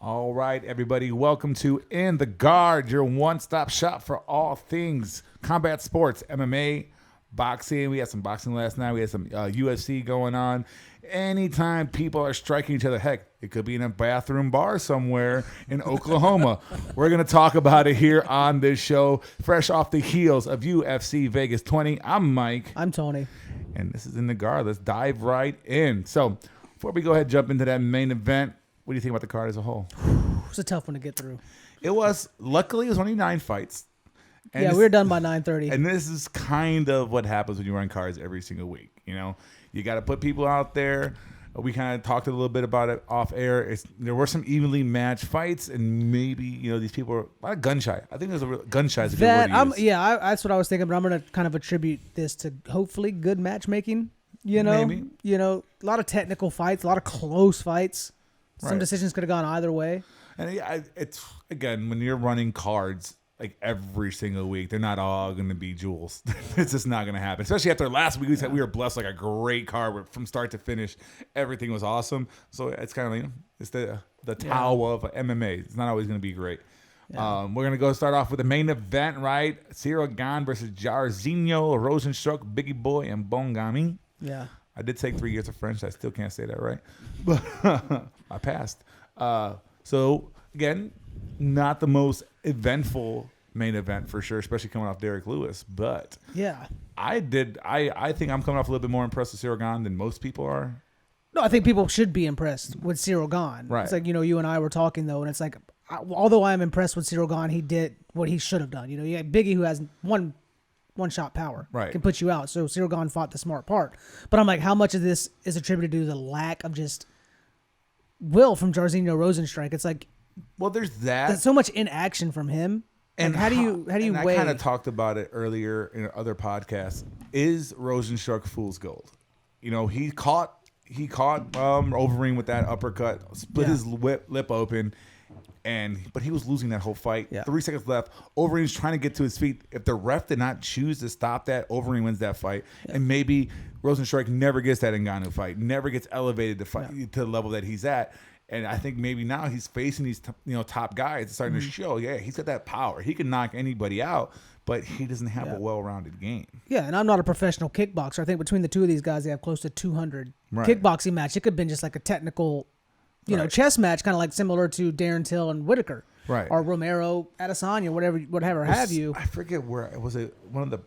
All right, everybody, welcome to In the Guard, your one-stop shop for all things combat sports, MMA, boxing. We had some boxing last night. We had some UFC going on. Anytime people are striking each other, heck, it could be in a bathroom bar somewhere in Oklahoma. We're going to talk about it here on this show, fresh off the heels of UFC Vegas 20. I'm Mike. I'm Tony. And this is In the Guard. Let's dive right in. So before we go ahead and jump into that main event, what do you think about the card as a whole? It was a tough one to get through. It was. Luckily, it was only 9 fights. And yeah, we were done by 9:30. And this is kind of what happens when you run cards every single week. You know, you got to put people out there. We kind of talked a little bit about it off air. There were some evenly matched fights, and maybe these people were a lot of gun shy. I think there's a gun shy is a good word to use. That's what I was thinking. But I'm going to kind of attribute this to hopefully good matchmaking. Maybe. A lot of technical fights, a lot of close fights. Some Right. decisions could have gone either way. And it's again, when you're running cards like every single week, they're not all going to be jewels. It's just not going to happen. Especially after last week, we were blessed like a great card where from start to finish, everything was awesome. So it's kind of like it's the Tao of MMA. It's not always going to be great. Yeah. We're going to go start off with the main event, right? Ciryl Gane versus Jairzinho Rozenstruik, Biggie Boy, and Bongami. Yeah. I did take 3 years of French. I still can't say that right, but I passed. So again, not the most eventful main event for sure, especially coming off Derek Lewis. But yeah, I think I'm coming off a little bit more impressed with Ciryl Gane than most people are. No, I think people should be impressed with Ciryl Gane. Right. It's like, you and I were talking though, and it's like, although I'm impressed with Ciryl Gane, he did what he should have done. You got Biggie, who has one shot power, right, can put you out. So Ciryl Gane fought the smart part. But I'm like, how much of this is attributed to the lack of just will from Jairzinho Rozenstruik? It's like, well, there's that. So much inaction from him. And how do you weigh? I kind of talked about it earlier in other podcasts. Is Rozenstruik fool's gold? He caught Overeem with that uppercut, split his lip open. But he was losing that whole fight. Yeah. 3 seconds left. Overeem's trying to get to his feet. If the ref did not choose to stop that, Overeem wins that fight. Yeah. And maybe Rozenstruik never gets that Ngannou fight, never gets elevated to the level that he's at. And I think maybe now he's facing these top guys. It's starting to show, he's got that power. He can knock anybody out, but he doesn't have a well-rounded game. Yeah, and I'm not a professional kickboxer. I think between the two of these guys, they have close to 200 kickboxing match. It could have been just like a technical chess match, kind of like similar to Darren Till and Whittaker, right? Or Romero, Adesanya, whatever have you. I forget where was it. One of the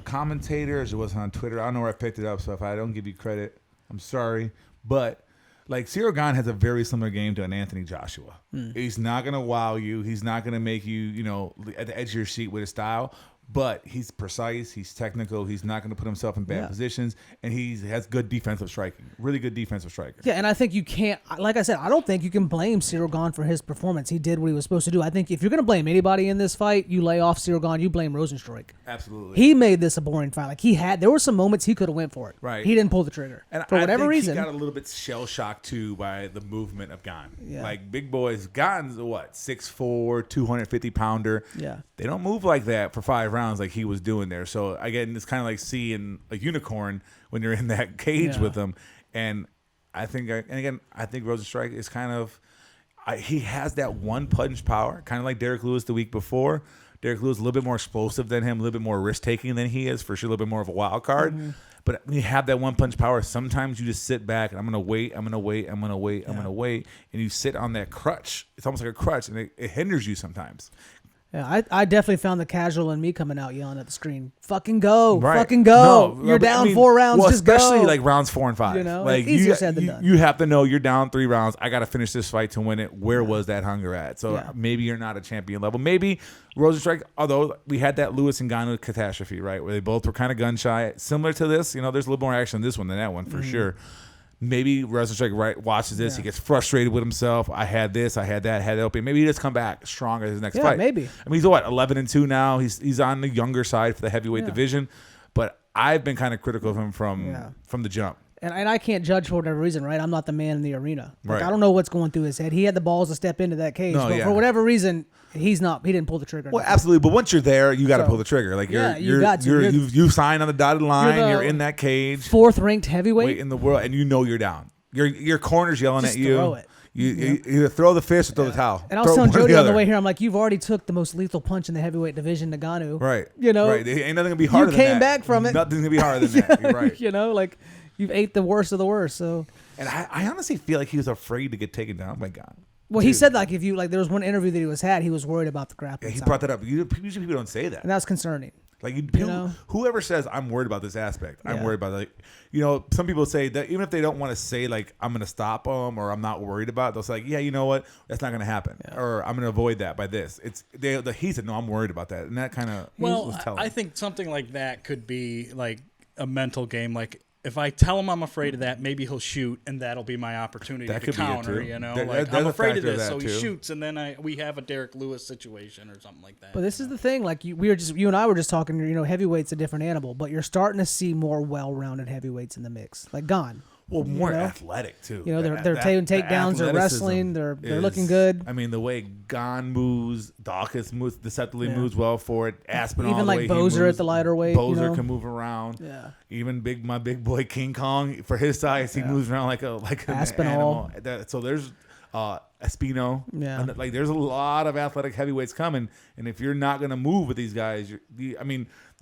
commentators, it was on Twitter. I don't know where I picked it up, so if I don't give you credit, I'm sorry. But like Ciryl Gane has a very similar game to an Anthony Joshua. He's not gonna wow you. He's not gonna make you at the edge of your seat with his style. But he's precise, he's technical, he's not going to put himself in bad positions, and he has good defensive striking, really good defensive striker. Yeah, and I think you can't, like I said, I don't think you can blame Ciryl Gane for his performance. He did what he was supposed to do. I think if you're going to blame anybody in this fight, you lay off Ciryl Gane, you blame Rozenstruik. Absolutely. He made this a boring fight. Like there were some moments he could have went for it. Right. He didn't pull the trigger. And for whatever reason. He got a little bit shell-shocked, too, by the movement of Gane. Yeah. Like, big boys, Gane's 6'4", 250-pounder. Yeah. They don't move like that for 5 rounds like he was doing there. So again, it's kind of like seeing a unicorn when you're in that cage with them. And I think Rozenstruik is kind of he has that one punch power, kind of like Derek Lewis the week before. Derek Lewis a little bit more explosive than him, a little bit more risk taking than he is, for sure, a little bit more of a wild card. Mm-hmm. But when you have that one punch power, sometimes you just sit back and I'm gonna wait, I'm gonna wait, and you sit on that crutch. It's almost like a crutch, and it hinders you sometimes. Yeah, I definitely found the casual in me coming out yelling at the screen, "Fucking go, right. fucking go! No, you're down 4 rounds, well, just go." Especially like rounds 4 and 5. Like easier said than done. You have to know you're down 3 rounds. I got to finish this fight to win it. Where was that hunger at? So maybe you're not a champion level. Maybe Rozenstruik, although we had that Lewis and Gane catastrophe, right, where they both were kind of gun shy, similar to this. There's a little more action in this one than that one for sure. Maybe Rozenstruik watches this. He gets frustrated with himself. I had this. I had that. I had that open. Maybe he just come back stronger his next fight. Maybe. I mean, he's 11-2 now. He's on the younger side for the heavyweight division. But I've been kind of critical of him from the jump. And I can't judge for whatever reason, right? I'm not the man in the arena. Right. I don't know what's going through his head. He had the balls to step into that cage, but for whatever reason, he didn't pull the trigger. Well, absolutely. But once you're there, you got to pull the trigger. Like you've signed on the dotted line. You're in that cage. 4th ranked heavyweight in the world, and you're down. Your corner's yelling just at you. Throw it. You either throw the fish or throw the towel. And I was telling Jody on the way here, I'm like, you've already took the most lethal punch in the heavyweight division, Ngannou. Right. You know, right. Ain't nothing gonna be harder than that. You came back from it. Nothing's gonna be harder than that. You're right. You know, like you've ate the worst of the worst. So. And I honestly feel like he was afraid to get taken down by God. Well, he said like if you like, there was one interview that he was worried about the grappling. Yeah, he brought that up. Usually people don't say that, and that's concerning. Like whoever says I'm worried about this aspect, I'm worried about some people say that even if they don't want to say like I'm gonna stop them or I'm not worried about it, they'll say like, yeah, you know what, that's not gonna happen, or I'm gonna avoid that by this. He said no, I'm worried about that, and that kind of was telling. I think something like that could be like a mental game, like. If I tell him I'm afraid of that, maybe he'll shoot, and that'll be my opportunity to counter. You know, I'm afraid of this, so he shoots, and then we have a Derek Lewis situation or something like that. But this is the thing, like you and I were just talking. You know, heavyweight's a different animal, but you're starting to see more well-rounded heavyweights in the mix, like Gone. Well, more athletic too. You know, they're taking takedowns, they're wrestling, they're looking good. I mean, the way Gone moves, Dawkins moves, deceptively moves well for it. Aspinall, even like Bozer at the lighter weight. Bozer can move around. Yeah. Even my big boy King Kong for his size, he moves around like an Aspinall. animal. So there's Espino. Yeah. And like there's a lot of athletic heavyweights coming, and if you're not gonna move with these guys,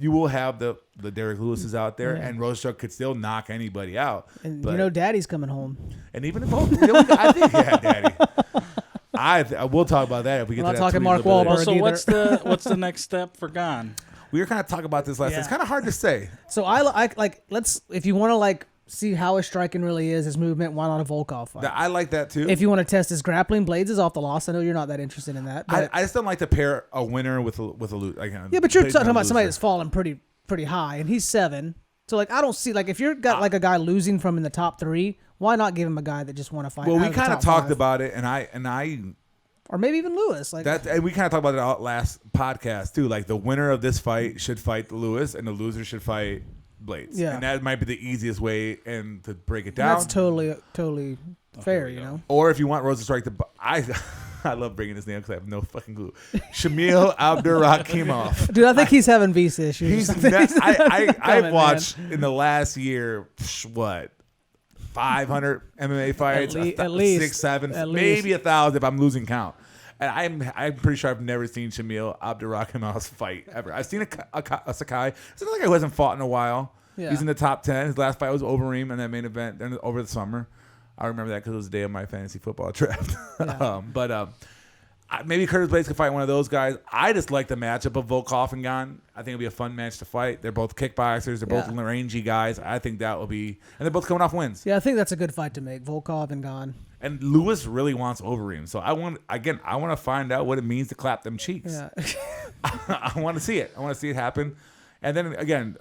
you will have the Derek Lewis's out there, and Rozenstruik could still knock anybody out. And but, Daddy's coming home. And even if I think Daddy. We'll talk about that if we get to that. Not talking Mark Wahlberg. So what's the next step for Gone? We were kind of talking about this last. It's kind of hard to say. So I like if you want to like see how his striking really is, his movement, why not a Volkov fight? I like that too. If you want to test his grappling, Blades is off the loss. I know you're not that interested in that. But I just don't like to pair a winner with a loser. Yeah, but you're talking about somebody that's fallen pretty high, and he's 7. So like I don't see like if you're got like a guy losing from in the top 3, why not give him a guy that just want to fight? Well, we kind of talked about it, and I. Or maybe even Lewis, like that, and we kind of talked about it last podcast too. Like the winner of this fight should fight Lewis, and the loser should fight Blades. Yeah, and that might be the easiest way and to break it down. That's totally fair, you know. Or if you want Rozenstruik to, I love bringing his name because I have no fucking clue. Shamil Abdurakhimov. Dude, I think he's having visa issues. I've watched in the last year 500 MMA fights, at least 6, 7, maybe 1,000 if I'm losing count. And I'm pretty sure I've never seen Shamil Abdurakhimov fight ever. I've seen a Sakai. It's another guy who hasn't fought in a while. Yeah. He's in the top 10. His last fight was Overeem in that main event over the summer. I remember that because it was the day of my fantasy football draft. Yeah. Maybe Curtis Blades could fight one of those guys. I just like the matchup of Volkov and Gane. I think it'll be a fun match to fight. They're both kickboxers. They're both rangy guys. I think that will be, and they're both coming off wins. Yeah, I think that's a good fight to make, Volkov and Gane. And Lewis really wants Overeem, so I want to find out what it means to clap them cheeks. Yeah. I want to see it. I want to see it happen. And then again,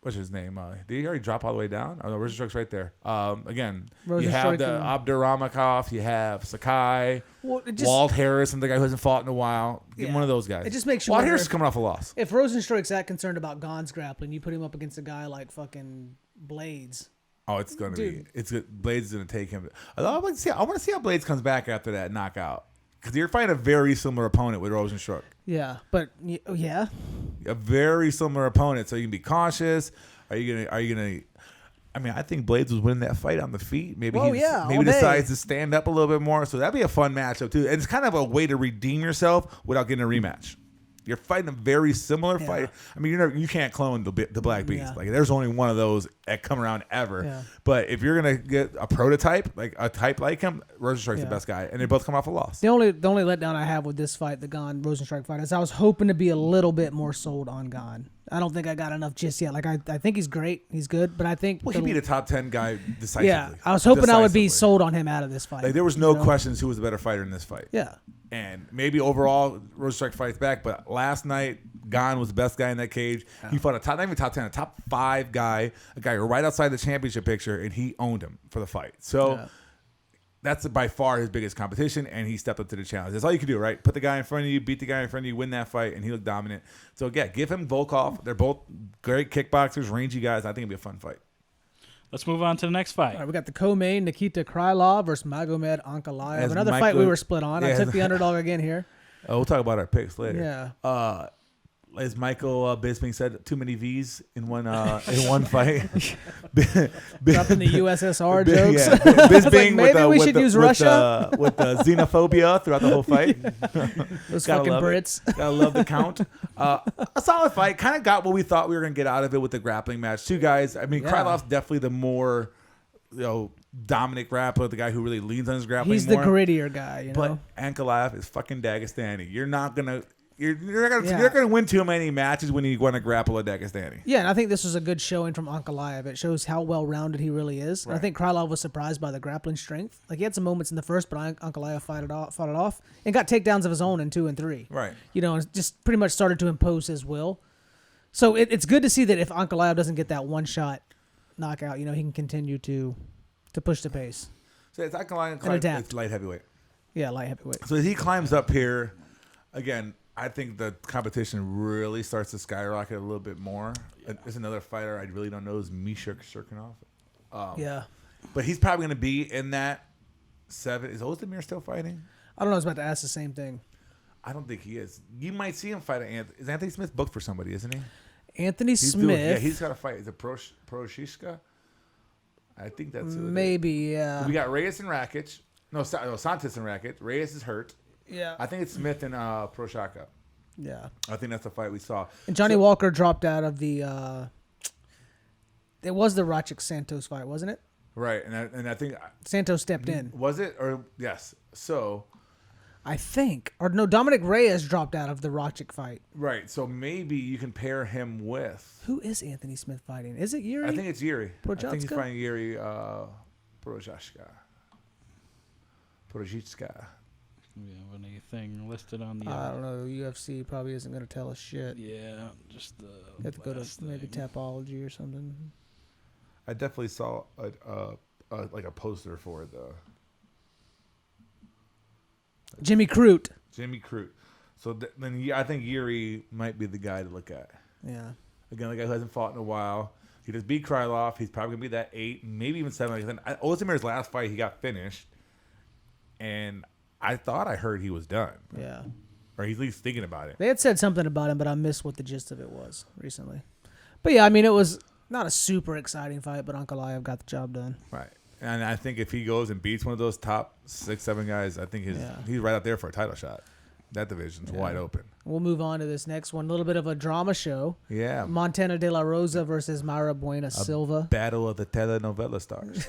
what's his name? Did he already drop all the way down? Oh no, Rozenstruik's right there. Again, you have the Abdurakhimov, you have Sakai, Walt Harris, and the guy who hasn't fought in a while. Get one of those guys. It just makes you Walt Harris is coming off a loss. If Rozenstruik's that concerned about Gane's grappling, you put him up against a guy like fucking Blades. Oh, it's going to be. It's good. Blades is going to take him. I want to see how Blades comes back after that knockout. Because you're fighting a very similar opponent with Rozenstruik. Yeah, but yeah, a very similar opponent. So you can be cautious. Are you gonna? I mean, I think Blades was winning that fight on the feet. Maybe he decides to stand up a little bit more. So that'd be a fun matchup too. And it's kind of a way to redeem yourself without getting a rematch. You're fighting a very similar fight. I mean, you can't clone the Black Beast. Yeah. Like, there's only one of those that come around ever. Yeah. But if you're gonna get a prototype, like a type like him, Rozenstruik's the best guy, and they both come off a loss. The only letdown I have with this fight, the Gane Rozenstruik fight, is I was hoping to be a little bit more sold on Gane. I don't think I got enough just yet. Like I think he's great, he's good, but I think he beat a top 10 guy decisively. Yeah, I was hoping I would be sold on him out of this fight. Like, there was no questions who was the better fighter in this fight. Yeah. And maybe overall, Rozenstruik fights back. But last night, Gane was the best guy in that cage. Yeah. He fought not even top 10, a top 5 guy, a guy right outside the championship picture, and he owned him for the fight. So that's by far his biggest competition, and he stepped up to the challenge. That's all you can do, right? Put the guy in front of you, beat the guy in front of you, win that fight, and he looked dominant. So, yeah, give him Volkov. They're both great kickboxers, rangy guys. I think it'll be a fun fight. Let's move on to the next fight. All right, we got the co-main, Nikita Krylov versus Magomed Ankalia. Another fight we were split on. I took the underdog again here. We'll talk about our picks later. Yeah. as Michael Bisping said, too many V's in one fight. Dropping the USSR jokes. Yeah, Bisping maybe we should use Russia with the xenophobia throughout the whole fight. Those fucking Brits. Gotta love the count. A solid fight. Kind of got what we thought we were gonna get out of it with the grappling match. Two guys. I mean, Krylov's definitely the more dominant grappler, the guy who really leans on his grappling. He's the grittier guy, But Ankalia is fucking Dagestani. You're not gonna win too many matches when you want to grapple a Dagestani. Yeah, and I think this was a good showing from Ankalia. It shows how well-rounded he really is. Right. I think Krylov was surprised by the grappling strength. Like, he had some moments in the first, but Ankalia fought it off and got takedowns of his own in 2 and 3. Right. And just pretty much started to impose his will. So it's good to see that if Ankalia doesn't get that one-shot knockout, he can continue to push the pace. So it's Ankalia and adapt. It's light heavyweight. Yeah, light heavyweight. So as he climbs up here, again, I think the competition really starts to skyrocket a little bit more. Yeah. There's another fighter I really don't know is Misha Shurkinov. Yeah. But he's probably going to be in that 7. Is Ozdemir still fighting? I don't know. I was about to ask the same thing. I don't think he is. You might see him fight Anthony. Is Anthony Smith booked for somebody, isn't he? Anthony Smith. He's got to fight. Is it Proshishka? I think that's maybe, yeah. We got Reyes and Rakić. No, Santos and Rakić. Reyes is hurt. Yeah. I think it's Smith and Proshaka. Yeah. I think that's the fight we saw. And Johnny Walker dropped out of the it was the Rakić Santos fight, wasn't it? Right. And I think Santos stepped in. Was it? Or yes. So I think. Or no, Dominick Reyes dropped out of the Rakić fight. Right. So maybe you can pair him with who is Anthony Smith fighting? Is it Yuri? I think it's Yuri. I think he's Prochazka? fighting Yuri Prochazka. We have anything listed on the I don't know. UFC probably isn't going to tell us shit. Yeah, just the You have to go to maybe Tapology or something. I definitely saw like a poster for it though. Jimmy Crute. So then I think Yuri might be the guy to look at. Yeah. Again, the guy who hasn't fought in a while. He just beat Krylov. He's probably going to be that 8, maybe even 7. Ozdemir's last fight, he got finished. And I thought I heard he was done. Yeah. Or he's at least thinking about it. They had said something about him, but I missed what the gist of it was recently. But yeah, I mean, it was not a super exciting fight, but Ankalaev got the job done. Right. And I think if he goes and beats one of those top 6, 7 guys, I think he's right up there for a title shot. That division's wide open. We'll move on to this next one. A little bit of a drama show. Yeah. Montana De La Rosa versus Mayra Buena Silva. Battle of the telenovela stars.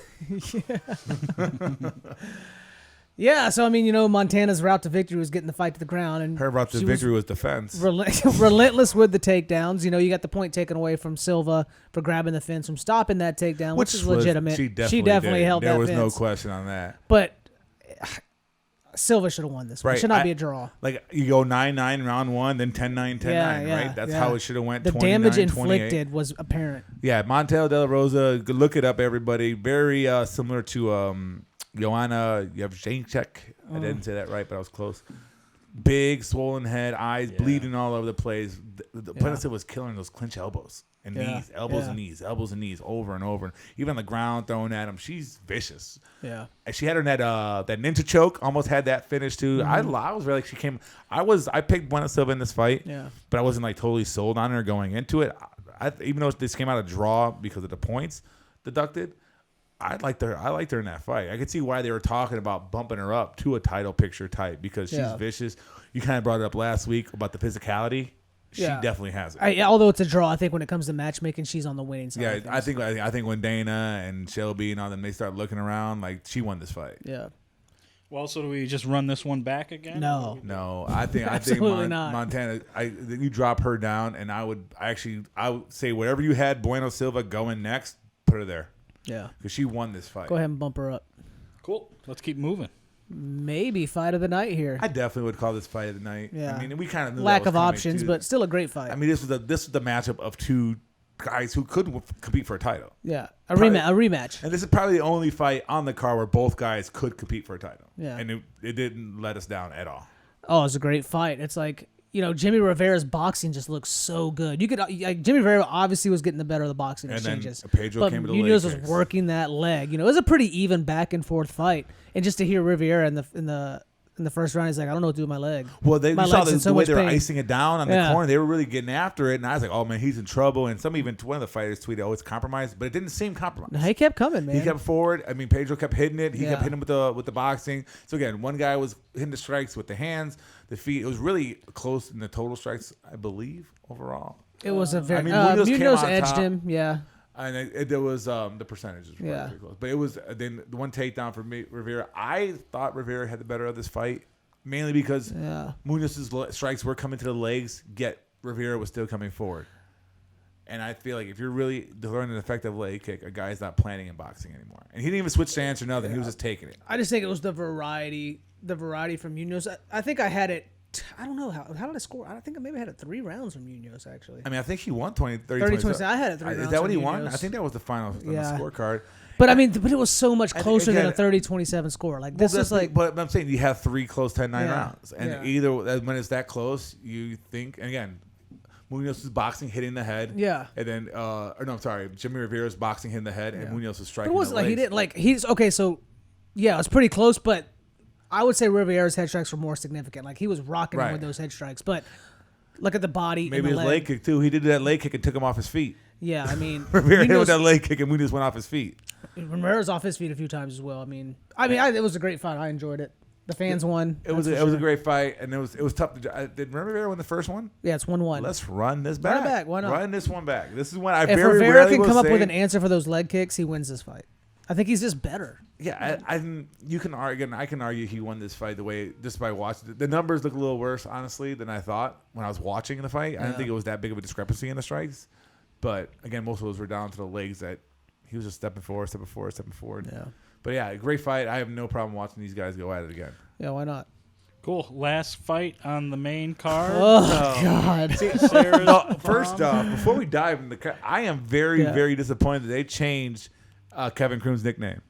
Yeah, so I mean, Montana's route to victory was getting the fight to the ground, and her route to victory was defense. Relentless with the takedowns. You got the point taken away from Silva for grabbing the fence, from stopping that takedown, which is legitimate. She definitely held that fence. There was no question on that. But Silva should have won this one. It should not be a draw. Like, you go 9-9 round 1, then 10-9, 10-9, right? That's how it should have went. The damage inflicted was apparent. Yeah, Montana De La Rosa, look it up, everybody. Very similar to Joanna Yevchenchuk. I didn't say that right, but I was close. Big, swollen head, eyes bleeding all over the place. The Silva was killing those clinch elbows and knees, elbows and knees, over and over. Even on the ground, throwing at him. She's vicious. Yeah. And she had her that ninja choke, almost had that finish too. Mm-hmm. I was really, she came. I picked Buena Silva in this fight, but I wasn't like totally sold on her going into it. Even though this came out a draw because of the points deducted, I liked her in that fight. I could see why they were talking about bumping her up to a title picture type because she's vicious. You kind of brought it up last week about the physicality. She definitely has it. Although it's a draw, I think when it comes to matchmaking, she's on the winning side. Yeah, I think when Dana and Shelby and all them, they start looking around, like, she won this fight. Yeah. Well, so do we just run this one back again? No. I think Montana. You drop her down, and I would say whatever you had Bueno Silva going next, put her there. Yeah. Because she won this fight. Go ahead and bump her up. Cool. Let's keep moving. Maybe fight of the night here. I definitely would call this fight of the night. Yeah. I mean, we kind of knew lack of options, but still a great fight. I mean, this was the matchup of two guys who could compete for a title. Yeah, a rematch. And this is probably the only fight on the card where both guys could compete for a title. Yeah. And it didn't let us down at all. Oh, it was a great fight. It's like, Jimmy Rivera's boxing just looks so good. Jimmy Rivera obviously was getting the better of the boxing exchanges. And then Pedro came to the leg Nunes was working that leg. It was a pretty even back and forth fight. And just to hear Rivera in the In the first round, he's like, I don't know what to do with my leg. Well, you saw the way they were pain. icing it down on the corner. They were really getting after it, and I was like, oh man, he's in trouble. And one of the fighters tweeted, oh, it's compromised, but it didn't seem compromised. No, he kept coming, man. He kept forward. I mean, Pedro kept hitting it. He kept hitting him with the boxing. So again, one guy was hitting the strikes with the hands, the feet. It was really close in the total strikes, I believe, overall. It was a very. Munoz edged him. Yeah. And there was the percentages were very close, but it was then the one takedown for me, Rivera. I thought Rivera had the better of this fight, mainly because Munoz's strikes were coming to the legs, yet Rivera was still coming forward. And I feel like if you're really learning an effective leg kick, a guy's not planning in boxing anymore. And he didn't even switch stance or nothing. He was just taking it. I just think it was the variety from Munoz. I think I had it. I don't know how did I score? I think I maybe had it 3 rounds from Munoz actually. I mean, I think he won 30 20. I had it 3 rounds. Is that what he won? Munoz. I think that was the final on the scorecard. But I mean, but it was so much closer than a 30-27 score. Like this is like. But I'm saying you have 3 close 10-9 rounds, and either when it's that close, you think. And again, Munoz is boxing hitting the head. Yeah. And then, Jimmy Rivera's boxing hitting the head, and Munoz is striking. It wasn't the like legs. he didn't like he's okay. So yeah, it was pretty close, but. I would say Rivera's head strikes were more significant. Like he was rocking him with those head strikes, but look at the body. Maybe and his leg kick too. He did that leg kick and took him off his feet. Yeah, I mean Rivera hit with that leg kick and Munoz went off his feet. Rivera's off his feet a few times as well. I mean, it was a great fight. I enjoyed it. The fans won. It was a great fight, and it was tough. Did Rivera win the first one? Yeah, it's 1-1. Let's run this back. Run it back. Why not? Run this one back. This is when I if very Rivera rarely can come will up with say- an answer for those leg kicks, he wins this fight. I think he's just better. Yeah, you can argue. I can argue he won this fight the way just by watching it. The numbers look a little worse, honestly, than I thought when I was watching the fight. I didn't think it was that big of a discrepancy in the strikes, but again, most of those were down to the legs that he was just stepping forward. Yeah. But yeah, great fight. I have no problem watching these guys go at it again. Yeah, why not? Cool. Last fight on the main card. Oh God! First off, before we dive into the, I am very disappointed that they changed Kevin Croom's nickname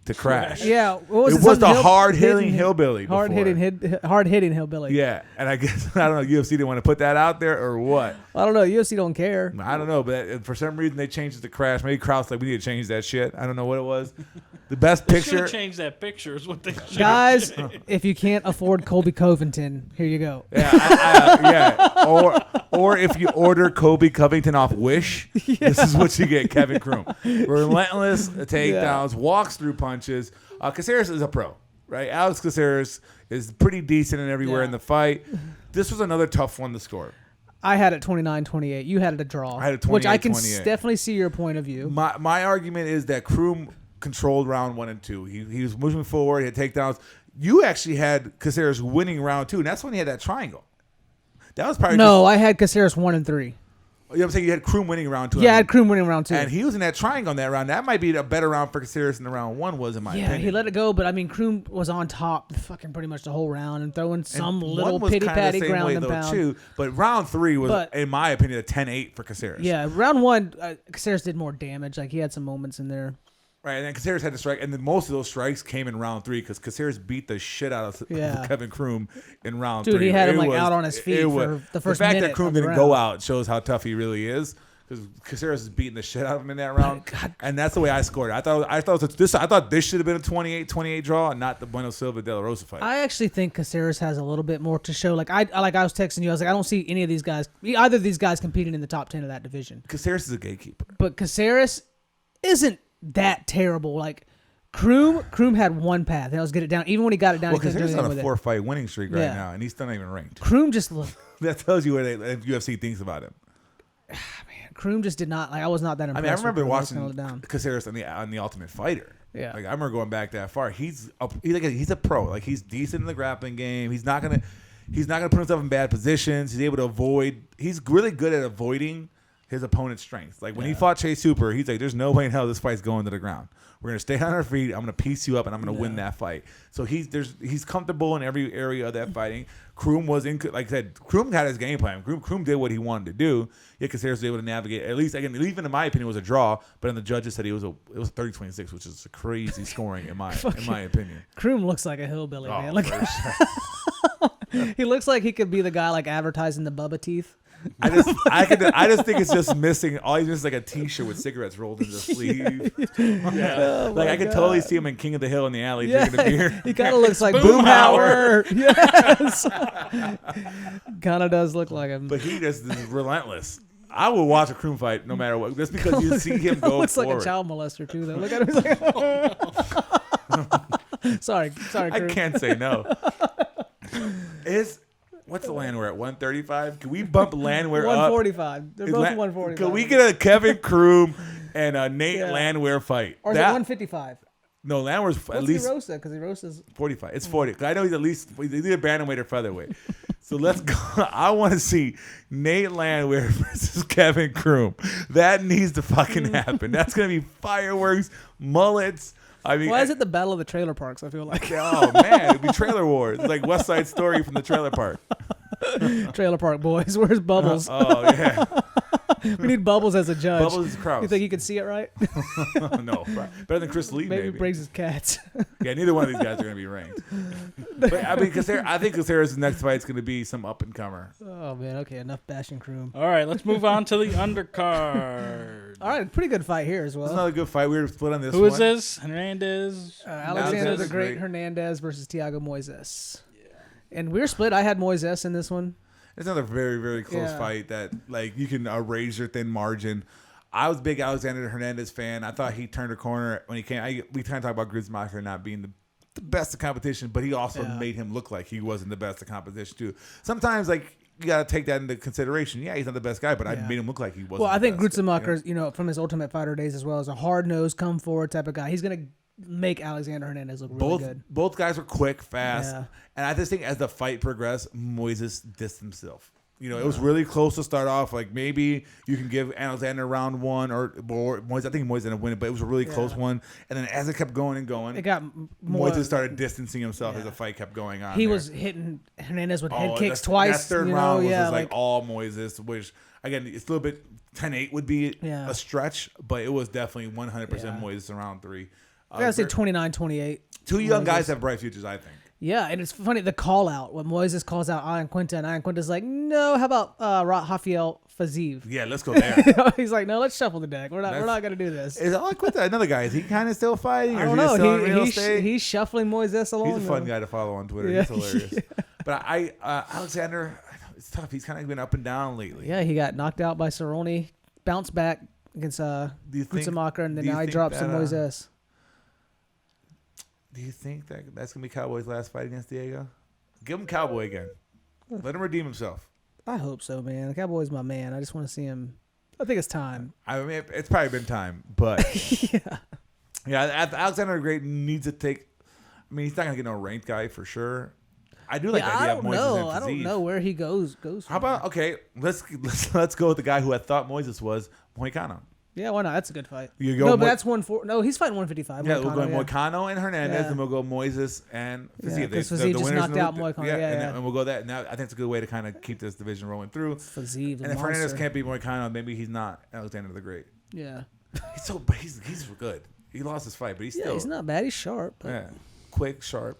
to Crash. Yeah, it was the hard-hitting hillbilly. Hard-hitting hillbilly. Yeah, and I guess I don't know. UFC didn't want to put that out there or what. I don't know. UFC don't care. I don't know, but for some reason they changed it to Crash. Maybe Kraus like we need to change that shit. I don't know what it was. The best picture. Should have changed that picture. Is what they should. Guys, if you can't afford Colby Covington, here you go. Yeah, or if you order Colby Covington off Wish, this is what you get. Kevin Croom, relentless takedowns, walks through punches. Caceres is a pro, right? Alex Caceres is pretty decent and everywhere in the fight. This was another tough one to score. I had it 29-28. You had it a draw. I had it 28-28. Which I can definitely see your point of view. My argument is that Croom controlled round 1 and 2. He was moving forward. He had takedowns. You actually had Caceres winning round 2, and that's when he had that triangle. That was probably I had Caceres 1 and 3. You know what I'm saying? You had Croom winning round 2. Yeah, I had Croom winning round 2. And he was in that triangle in that round. That might be a better round for Caceres than the round 1 was, in my opinion. Yeah, he let it go, but I mean, Croom was on top fucking pretty much the whole round and throwing some little pity-patty ground and pound. Too, but round 3 was, in my opinion, a 10-8 for Caceres. Yeah, round 1, Caceres did more damage. Like, he had some moments in there. Right, and then Caceres had to strike, and then most of those strikes came in round 3 because Caceres beat the shit out of Kevin Croom in round 3. Dude, he had him out on his feet for the first minute. The fact that Croom didn't go out shows how tough he really is. Because Caceres is beating the shit out of him in that round, and that's the way I scored. I thought this should have been a 28-28 draw, and not the Bueno Silva De La Rosa fight. I actually think Caceres has a little bit more to show. Like I was texting you, I was like, I don't see any of these guys, either of these guys competing in the top 10 of that division. Caceres is a gatekeeper, but Caceres isn't that terrible. Like Croom had one path. That was get it down. Even when he got it down, well, Caceres is on a 4-fight winning streak right now, and he's still not even ranked. Croom just looked. That tells you what UFC thinks about him. Croom just did not like. I was not that impressed. I mean, I remember watching Caceres on the Ultimate Fighter. Yeah, like I remember going back that far. He's a pro. Like he's decent in the grappling game. He's not gonna put himself in bad positions. He's able to avoid. He's really good at avoiding his opponent's strengths. Like when he fought Chase Hooper, he's like, "There's no way in hell this fight's going to the ground. We're gonna stay on our feet. I'm gonna piece you up, and I'm gonna win that fight." So he's comfortable in every area of that fighting. Kroom was like I said, Kroom had his game plan. Kroom did what he wanted to do. Yeah, Caceres was able to navigate. At least, again, even in my opinion, it was a draw. But then the judges said it was 30-26, which is crazy scoring in my opinion. Kroom looks like a hillbilly, man. Like, he looks like he could be the guy like advertising the Bubba teeth. I just think it's just missing. All he's missing is like a T-shirt with cigarettes rolled in the sleeve. Oh I could totally see him in King of the Hill in the alley drinking a beer. He kind of looks like Boomhauer. Yes, kind of does look like him. But he just is relentless. I will watch a Kroom fight no matter what, just because you see him go looks forward. Like a child molester too, though. Look at him. He's like, sorry, Kroom. I can't say no. What's the Landwehr at 135? Can we bump Landwehr 145. They're both 145. Can we get a Kevin Kroom and a Nate Landwehr fight? Or is it 155? No, Landwehr's at least. What's Hirosa? Because Hirosa's 45. It's 40. I know he's either bantamweight or featherweight. So let's go. I want to see Nate Landwehr versus Kevin Kroom. That needs to fucking happen. That's gonna be fireworks, mullets. I mean, why is it the battle of the trailer parks? I feel like. Oh man, it'd be Trailer Wars. It's like West Side Story from the trailer park. Trailer park boys. Where's Bubbles? Oh yeah. We need Bubbles as a judge. Bubbles is Kraus. You think you can see it right? No, better than Chris Lee. Maybe brings his cats. Yeah, neither one of these guys are gonna be ranked. But I mean, I think Cacero's next fight is gonna be some up and comer. Oh man, okay, enough bashing Kroom. All right, let's move on to the undercard. All right, pretty good fight here as well. It's another good fight. We were split on this. Who is this? Hernandez. Alexander the Great Hernandez versus Thiago Moises. Yeah. And we were split. I had Moises in this one. It's another very, very close fight that like you can erase your thin margin. I was a big Alexander Hernandez fan. I thought he turned a corner when he came. We kind of talk about Grizzmacher not being the best of competition, but he also made him look like he wasn't the best of competition too. Sometimes like you got to take that into consideration. Yeah, he's not the best guy, but I made him look like he wasn't. Well, I think Grizzmacher, from his Ultimate Fighter days as well, is a hard-nosed, come-forward type of guy. He's going to make Alexander Hernandez look really good. Both guys were quick, fast. Yeah. And I just think as the fight progressed, Moises dissed himself. You know, it was really close to start off. Like maybe you can give Alexander round one or Moises. I think Moises ended up winning, but it was a really close one. And then as it kept going and going, Moises started distancing himself as the fight kept going on. He was hitting Hernandez with head kicks twice. That third round was like all Moises, which again it's a little bit 10-8 would be a stretch, but it was definitely 100% Moises in round 3. I gotta say 29-28. Two young guys have bright futures, I think. Yeah, and it's funny, the call out, when Moises calls out Ian Quinta, and Ian Quinta's like, no, how about Rafael Fiziev? Yeah, let's go there. He's like, no, let's shuffle the deck. We're not going to do this. Is Ian Quinta another guy? Is he kind of still fighting? I don't know. He's shuffling Moises along. He's a fun guy to follow on Twitter. He's hilarious. But Alexander, it's tough. He's kind of been up and down lately. Yeah, he got knocked out by Cerrone, bounced back against Grizzmacher, and then now he drops some Moises. Do you think that's going to be Cowboy's last fight against Diego? Give him Cowboy again. Let him redeem himself. I hope so, man. The Cowboy's my man. I just want to see him. I think it's time. I mean, it's probably been time, but Alexander the Great needs to take. I mean, he's not going to get no ranked guy for sure. I do like the idea of Moises and I don't know where he goes. How about let's go with the guy who I thought Moises was, Moicano. Yeah, why not? That's a good fight. But that's 140. No, he's fighting 155. Yeah, we'll go Moicano and Hernandez, and we'll go Moises and Fiziev. Because Fiziev just knocked out Moicano. And we'll go that. Now I think it's a good way to kind of keep this division rolling through. Fiziev, and if Hernandez can't beat Moicano, maybe he's not Alexander the Great. Yeah, he's good. He lost his fight, but he's not bad. He's sharp. Yeah, quick, sharp.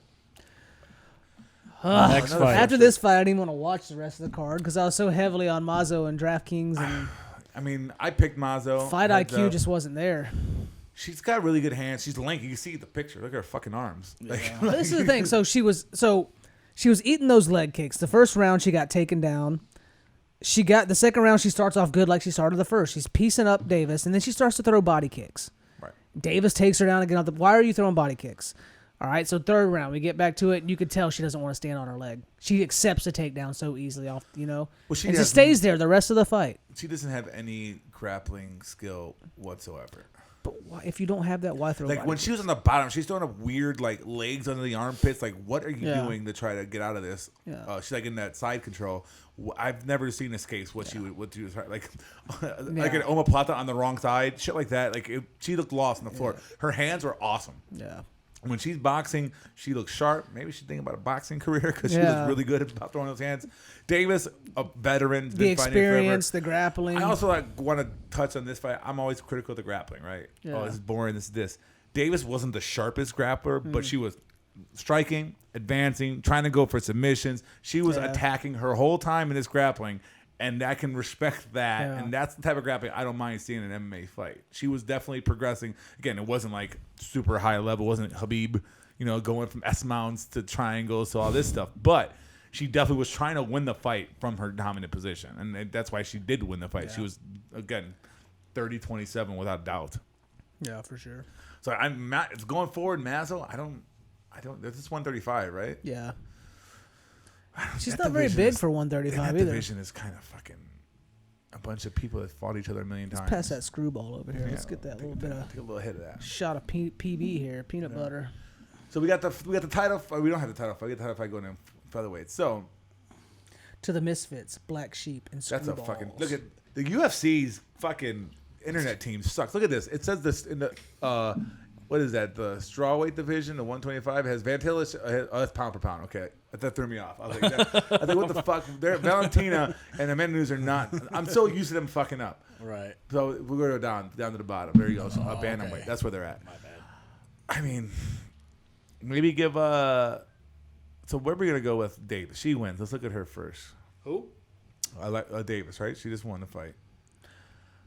Next fight. After this fight, I didn't even want to watch the rest of the card because I was so heavily on Mazo and DraftKings and. I mean, I picked Mazo. Fight IQ just wasn't there. She's got really good hands. She's lanky. You see the picture. Look at her fucking arms. Yeah. This is the thing. So she was eating those leg kicks. The first round she got taken down. The second round she starts off good like she started the first. She's piecing up Davis, and then she starts to throw body kicks. Right. Davis takes her down again. Why are you throwing body kicks? All right, so third round, we get back to it, and you could tell she doesn't want to stand on her leg. She accepts the takedown so easily, and she stays there the rest of the fight. She doesn't have any grappling skill whatsoever. But if you don't have that, why throw? Like when she was on the bottom, she's throwing up weird like legs under the armpits. Like, what are you doing to try to get out of this? Yeah. She's like in that side control. I've never seen this case. What she would do, like an omoplata on the wrong side, shit like that. Like she looked lost on the floor. Her hands were awesome. Yeah. When she's boxing, she looks sharp. Maybe she's thinking about a boxing career because she looks really good about throwing those hands. Davis, a veteran, the experience, the grappling. I also want to touch on this fight. I'm always critical of the grappling, right? Yeah. Oh, this is boring. This. Davis wasn't the sharpest grappler, but she was striking, advancing, trying to go for submissions. She was attacking her whole time in this grappling. And I can respect that. Yeah. And that's the type of grappling I don't mind seeing in an MMA fight. She was definitely progressing. Again, it wasn't like super high level. It wasn't Khabib, going from S-mounts to triangles to all this stuff. But she definitely was trying to win the fight from her dominant position. And that's why she did win the fight. Yeah. She was, again, 30-27 without doubt. Yeah, for sure. So it's going forward, Mazzo. I don't. This is 135, right? Yeah. She's not very big for 135 either. That division is kind of fucking a bunch of people that fought each other a million times. Let's pass that screwball over here. Let's get that little bit of take a little hit of that shot of PB here, peanut butter. So we got the title. We don't have the title fight. We get the title fight going in featherweight. So to the Misfits, Black Sheep, and Screwballs. That's a fucking look at the UFC's fucking internet team sucks. Look at this. It says this in the what is that? The strawweight division, the 125 has Vantillis. That's pound per pound. Okay, that threw me off. I was like, what the fuck? Valentina and Amanda Nunes are not. I'm so used to them fucking up. Right. So we're going to go down to the bottom. There you go. So bantamweight. Okay. That's where they're at. My bad. I mean, maybe give So where are we gonna go with Davis? She wins. Let's look at her first. Who? I like Davis, right? She just won the fight.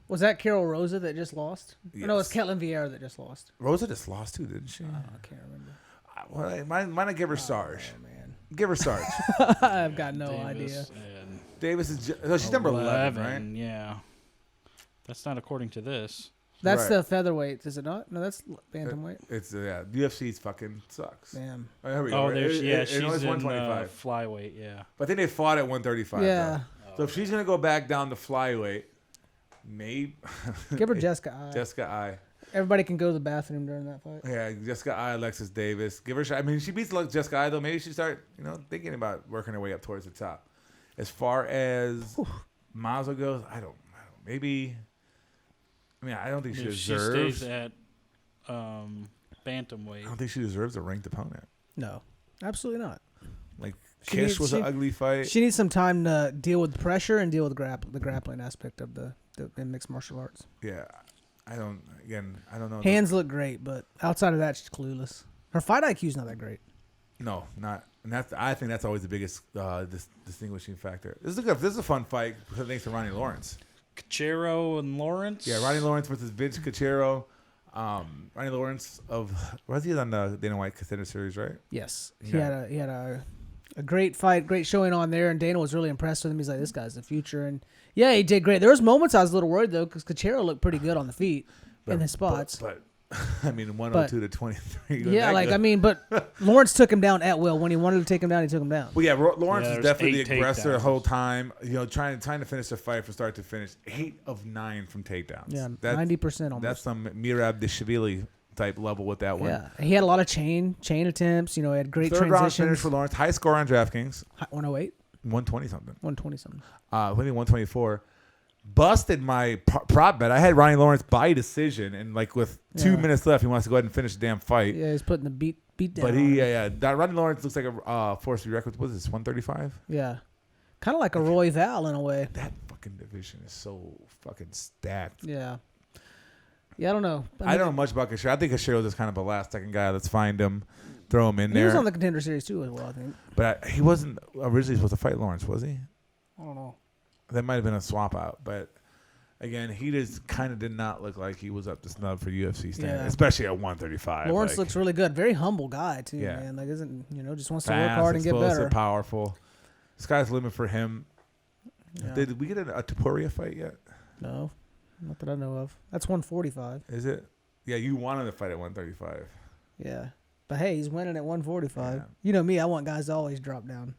Was that Carol Rosa that just lost? Yes. No, it was Ketlin Vieira that just lost. Rosa just lost too, didn't she? I can't remember. Well, might not give her Sarge. Oh, man. Give her Sarge. I've got no idea. Davis is she's number 11, right? Yeah. That's not according to this. That's the featherweight, is it not? No, that's bantamweight. It's UFC's fucking sucks. Damn. Oh, there we go. She's in 125. flyweight. Yeah. But I think they fought at 135. Yeah. So if she's gonna go back down to flyweight, maybe give her Jessica I. Jessica I. Everybody can go to the bathroom during that fight. Yeah, Jessica I, Alexis Davis. Give her a shot. I mean, she beats Jessica I though. Maybe she start thinking about working her way up towards the top. As far as Mazo goes, I don't. Maybe. I mean, I don't think she deserves. She stays at bantamweight. I don't think she deserves a ranked opponent. No, absolutely not. Like Kish was an ugly fight. She needs some time to deal with the pressure and deal with the grappling aspect of the mixed martial arts. Yeah, I don't know. Hands look great, but outside of that, she's clueless. Her fight IQ's not that great. No, not. And I think that's always the biggest distinguishing factor. This is a fun fight thanks to Ronnie Lawrence. Cachero and Lawrence. Yeah, Ronnie Lawrence versus Vince Cachero. Ronnie Lawrence was he on the Dana White Contender Series, right? Yes, he had a great fight, great showing on there, and Dana was really impressed with him. He's like, this guy's the future, and yeah, he did great. There was moments I was a little worried though, because Cachero looked pretty good on the feet in his spots. But I mean, 102 to 23. Yeah, but Lawrence took him down at will. When he wanted to take him down, he took him down. Well, yeah, Lawrence is definitely the aggressor the whole time. Trying to finish the fight from start to finish. 8 of 9 from takedowns. Yeah, 90% almost. That's some Mirab Dishvili type level with that one. Yeah, he had a lot of chain attempts. He had great Third transitions. Round finish for Lawrence. High score on DraftKings. 108. 120 something. 120 something. Maybe 124. Busted my prop bet. I had Ronnie Lawrence by decision, and with 2 minutes left, he wants to go ahead and finish the damn fight. Yeah, he's putting the beat down. But Ronnie Lawrence looks like a force to be reckoned with. What is this, 135? Yeah, kind of like a Roy Val in a way. That fucking division is so fucking stacked. Yeah. Yeah, I don't know. I don't know much about Cachero. I think Cachero's just kind of a last-second guy. Let's find him, throw him in there. He was on the Contender Series too as well, I think. But he wasn't originally supposed to fight Lawrence, was he? I don't know. That might have been a swap out, but again, he just kind of did not look like he was up to snub for UFC standing, especially at 135. Lawrence looks really good. Very humble guy too, man. Just wants to work hard and get better. Powerful. Sky's the limit for him. Yeah. Did we get a Topuria fight yet? No, not that I know of. That's 145. Is it? Yeah, you wanted to fight at 135. Yeah, but hey, he's winning at 145. Yeah. You know me, I want guys to always drop down.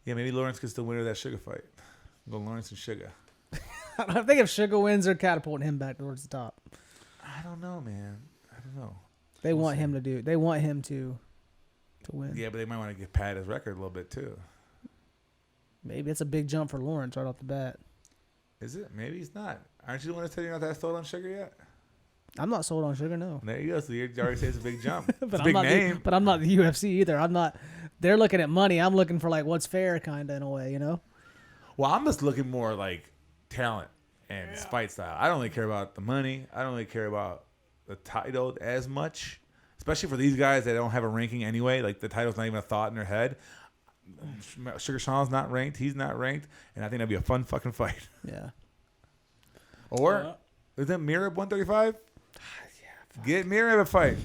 Yeah, maybe Lawrence gets the winner of that Sugar fight. Go Lawrence and Sugar. I think if Sugar wins, they're catapulting him back towards the top. I don't know, man. I don't know. They want him to do. They want him to win. Yeah, but they might want to get pad his record a little bit too. Maybe it's a big jump for Lawrence right off the bat. Is it? Maybe he's not. Aren't you the one that said you're not that sold on Sugar yet? I'm not sold on Sugar, no. There you go. So you already say it's a big jump. It's a big name. But I'm not the UFC either. I'm not. They're looking at money. I'm looking for what's fair, kind of in a way, Well, I'm just looking more like talent and fight style. I don't really care about the money. I don't really care about the title as much, especially for these guys that don't have a ranking anyway. Like the title's not even a thought in their head. Sugar Sean's not ranked. He's not ranked. And I think that'd be a fun fucking fight. Yeah. Or is that Mirab 135? Get Mirab a fight.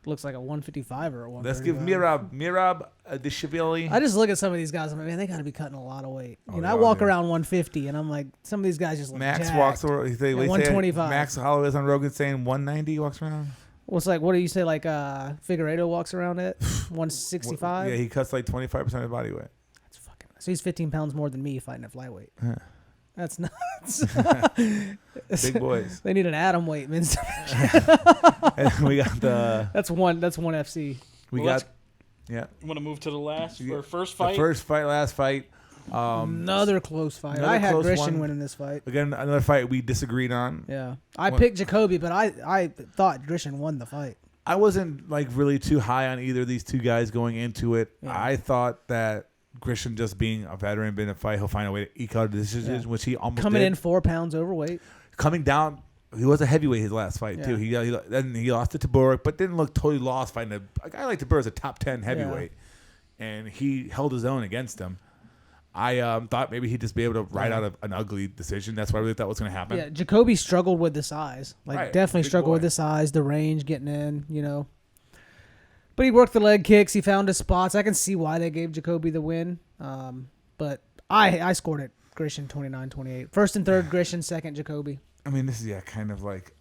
Looks like a 155 or a 135. Let's give Mirab the Shibili. I just look at some of these guys. I'm like, man, they got to be cutting a lot of weight. I walk around 150, and I'm like, some of these guys just look Max jacked. walks around. 125. Max Holloway's on Rogan saying 190. He walks around. Well, it's like, what do you say? Like Figueiredo walks around at 165. Yeah, he cuts like 25% of his body weight. That's fucking. So he's 15 pounds more than me fighting at flyweight. Huh. That's nuts. Big boys. They need an atom weight, man. And we got the. That's one FC. You want to move to the last for first fight? The first fight, last fight. Another close fight. I had Grisham winning this fight. Again, another fight we disagreed on. Yeah, I picked Jacoby, but I thought Grisham won the fight. I wasn't like really too high on either of these two guys going into it. Yeah. I thought that Grisham, just being a veteran, being in a fight, he'll find a way to eke out a decision, which he almost coming did. in 4 pounds overweight. Coming down, he was a heavyweight his last fight too. Then he lost it to Burek, but didn't look totally lost fighting a guy like Dober is a top 10 heavyweight, and he held his own against him. I thought maybe he'd just be able to ride out an ugly decision. That's what I really thought was going to happen. Yeah, Jacoby struggled with the size, definitely struggled with the size, the range, getting in, But he worked the leg kicks. He found his spots. I can see why they gave Jacoby the win. But I scored it. Grisham 29-28. First and third, Grisham. Second, Jacoby. I mean, this is kind of like.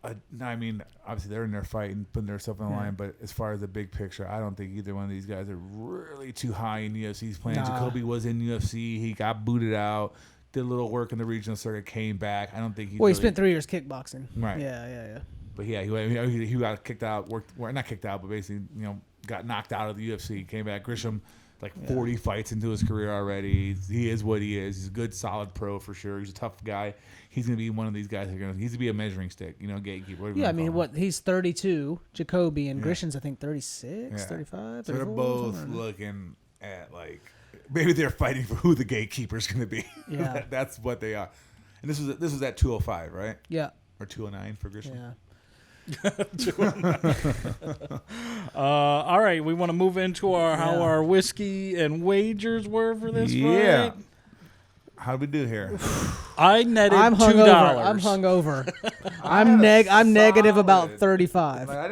Obviously they're in their fight and putting themselves on the line. But as far as the big picture, I don't think either one of these guys are really too high in UFC's plans. Jacoby was in UFC. He got booted out. Did a little work in the regional circuit. Came back. I don't think he. Well, he spent 3 years kickboxing. Right. Yeah. But he got kicked out. Not kicked out, but basically, got knocked out of the UFC. Came back. Grisham, 40 fights into his career already. He is what he is. He's a good, solid pro for sure. He's a tough guy. He's gonna be one of these guys. He's gonna be a measuring stick. Gatekeeper. Yeah, I mean, he's 32, Jacoby, and Grisham's I think 36, 35. So they're both looking at maybe they're fighting for who the gatekeeper's gonna be. Yeah, that's what they are. And this was at 205, right? Yeah, or 209 for Grisham. Yeah. All right, we want to move into how our whiskey and wagers were for this fight. How do we do here? I netted $2. I'm hungover. I'm negative about 35. I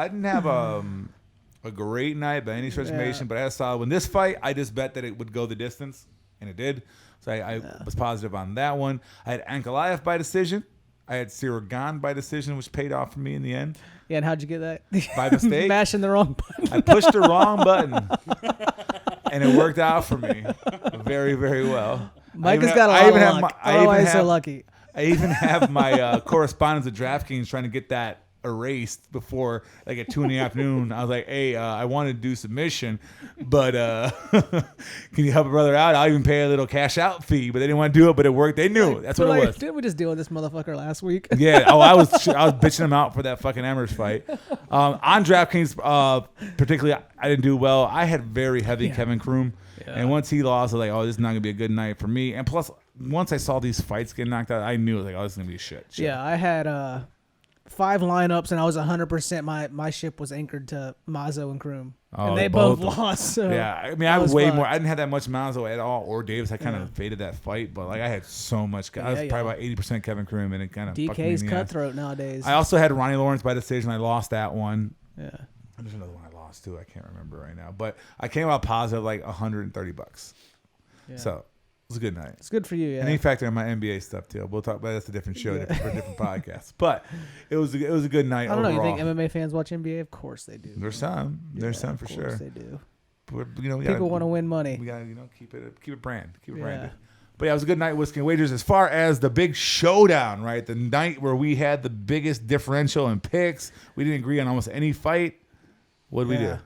didn't have a great night by any stretch of imagination, but I had a solid one. This fight, I just bet that it would go the distance, and it did. So I was positive on that one. I had Ankalia by decision. I had Siragan by decision, which paid off for me in the end. Yeah, and how'd you get that? By mistake. Mashing the wrong button. I pushed the wrong button, and it worked out for me very, very well. Mike has got a lot of luck. Oh, he's so lucky. I even have my correspondence at DraftKings trying to get that erased before at 2 p.m. I was like, hey, I want to do submission, but can you help a brother out? I'll even pay a little cash out fee, but they didn't want to do it, but it worked. They knew that's what it was. Didn't we just deal with this motherfucker last week? Yeah. Oh, I was bitching him out for that fucking Emirates fight. On DraftKings, particularly, I didn't do well. I had very heavy Kevin Kroom, and once he lost, I was like, oh, this is not gonna be a good night for me. And plus, once I saw these fights get knocked out, I knew oh, this is gonna be shit. Yeah, I had 5 lineups, and I was 100%. My ship was anchored to Mazo and Kroom, and they both lost. So yeah, I mean, I was way more. I didn't have that much Mazo at all, or Davis. I kind of faded that fight, but I had so much. I was probably about 80% Kevin Kroom, and it kind of DK's cutthroat nowadays. I also had Ronnie Lawrence by decision. I lost that one. Yeah, there's another one I lost too. I can't remember right now, but I came out positive $130. Yeah. So. It was a good night. It's good for you, yeah. And he factored in my NBA stuff too. We'll talk about that's a different show for a different podcast. But it was a good night. I don't overall. know. You think MMA fans watch NBA? Of course they do. There's some. There's some for sure. Of course they do. But, people want to win money. We gotta keep it branded. But yeah, it was a good night whiskey and wagers. As far as the big showdown, right? The night where we had the biggest differential in picks. We didn't agree on almost any fight. What did we do?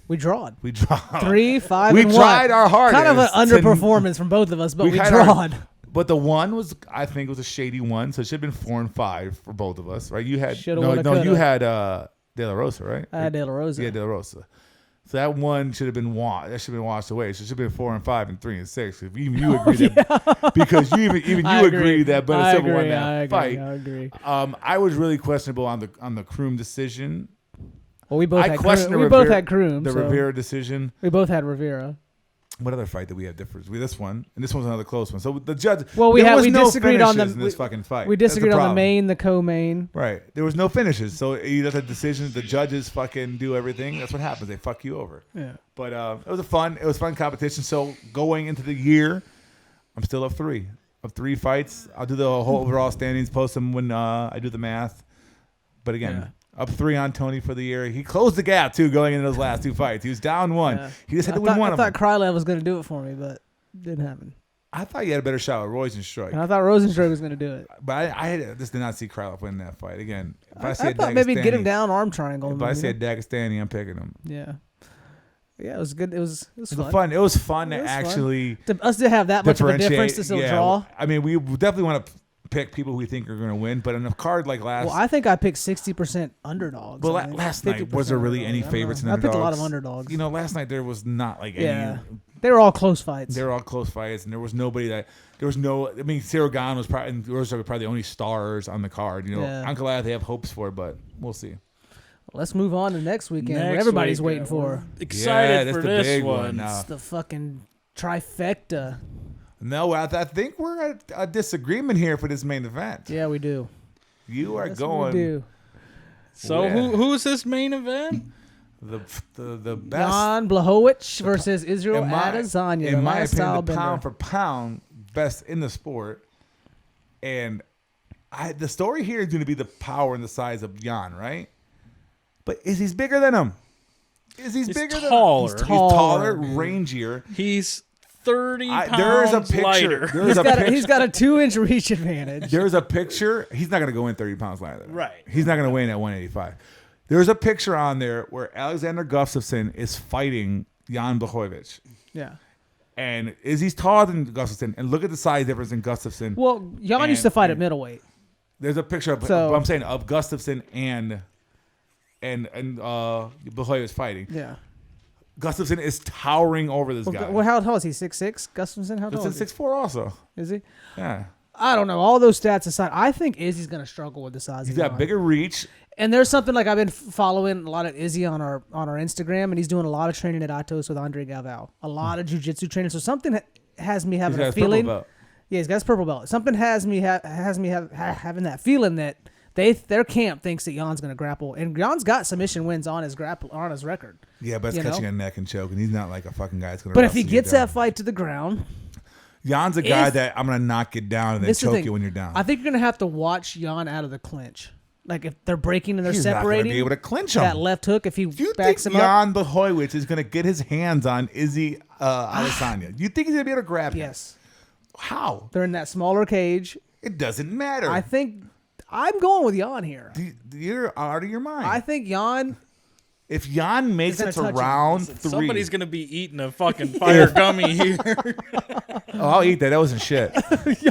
We drawed. 3, 5, we and 1. We tried our hardest. Kind of an underperformance from both of us, but we drawed. But the one was, I think, was a shady one, so it should have been 4 and 5 for both of us, right? You had you had De La Rosa, right? I had De La Rosa. Yeah, De La Rosa. So that one should have been washed away. So it should have been 4 and 5 and 3 and 6. If even you agree that, because you agree that Bennett Silva won that fight. I agree. I was really questionable on the Kroom decision. Well, we both had Kroom. The Rivera decision. We both had Rivera. What other fight did we have difference? This one, and this one's another close one. So the judge. Well, we disagreed on this fucking fight. We disagreed on the main, the co-main. Right. There was no finishes, so you let the decision. The judges fucking do everything. That's what happens. They fuck you over. Yeah. But it was fun competition. So going into the year, I'm still up 3 fights. I'll do the whole overall standings, post them when I do the math. But again. Up 3 on Tony for the year. He closed the gap, too, going into those last 2 fights. He was down 1. Yeah. He just had to win one of them. I thought Krylov was going to do it for me, but it didn't happen. I thought you had a better shot with Rosenstruck. And I thought Rosenstruck was going to do it. But I just did not see Krylov win that fight. Again, if I thought maybe get him down arm triangle. If I said Dagestani, I'm picking him. Yeah. Yeah, it was good. It was fun. It was fun to actually us to have that much of a difference to still draw. I mean, we definitely want to pick people we think are going to win, but in a card like last... Well, I think I picked 60% underdogs. Well, last night, was there really any favorites in underdogs? I picked a lot of underdogs. You know, last night there was not like any... They were all close fights. They were all close fights, and there was nobody that... There was no... I mean, Saragon was probably the only stars on the card. You know, Ankalia, they have hopes for, but we'll see. Well, let's move on to next weekend, where everybody's waiting for. Excited for this one. It's the fucking trifecta. No, I think we're at a disagreement here for this main event. Yeah, we do. You are going. We do. So who's this main event? The best. Jan Blachowicz versus Israel Adesanya. In my opinion, the pound for pound best in the sport. And the story here is going to be the power and the size of Jan, right? But he's bigger than him? He's bigger taller. He's taller, rangier. He's 30 pounds there is a picture. lighter. He's got a 2-inch reach advantage. There's a picture. He's not going to go in 30 pounds lighter. Right. He's not going to weigh in at 185. There's a picture on there where Aleksandar Gustafsson is fighting Jan Blachowicz. Yeah. And Izzy's taller than Gustafsson. And look at the size difference in Gustafsson. Well, Jan used to fight at middleweight. There's a picture of Gustafsson and Blehoech fighting. Yeah. Gustafsson is towering over this guy. Well, how tall is he? 6'6"? Gustafsson? How tall is he? 6'4" also. Is he? Yeah. I don't know. All those stats aside, I think Izzy's going to struggle with the size. He's got bigger reach. And there's something like I've been following a lot of Izzy on our Instagram, and he's doing a lot of training at Atos with Andre Galvao. A lot of jiu-jitsu training. So something has me having a feeling. Yeah, he's got his purple belt. Something has me having that feeling that their camp thinks that Jan's going to grapple, and Jan's got submission wins on his record. Yeah, but it's catching a neck and choke, and he's not like a fucking guy that's going to. But if he gets that fight to the ground, Jan's a guy that I'm going to knock it down and then choke you when you're down. I think you're going to have to watch Jan out of the clinch. Like if they're breaking and they're separating, not going to be able to clinch him. That left hook, if he backs him up. Jan Blachowicz is going to get his hands on Izzy Adesanya? You think he's going to be able to grab him? Yes. How? They're in that smaller cage. It doesn't matter. I think I'm going with Jan here. You're out of your mind. I think Jan. If Jan makes it to round 3, somebody's gonna be eating a fucking fire gummy here. I'll eat that. That wasn't shit.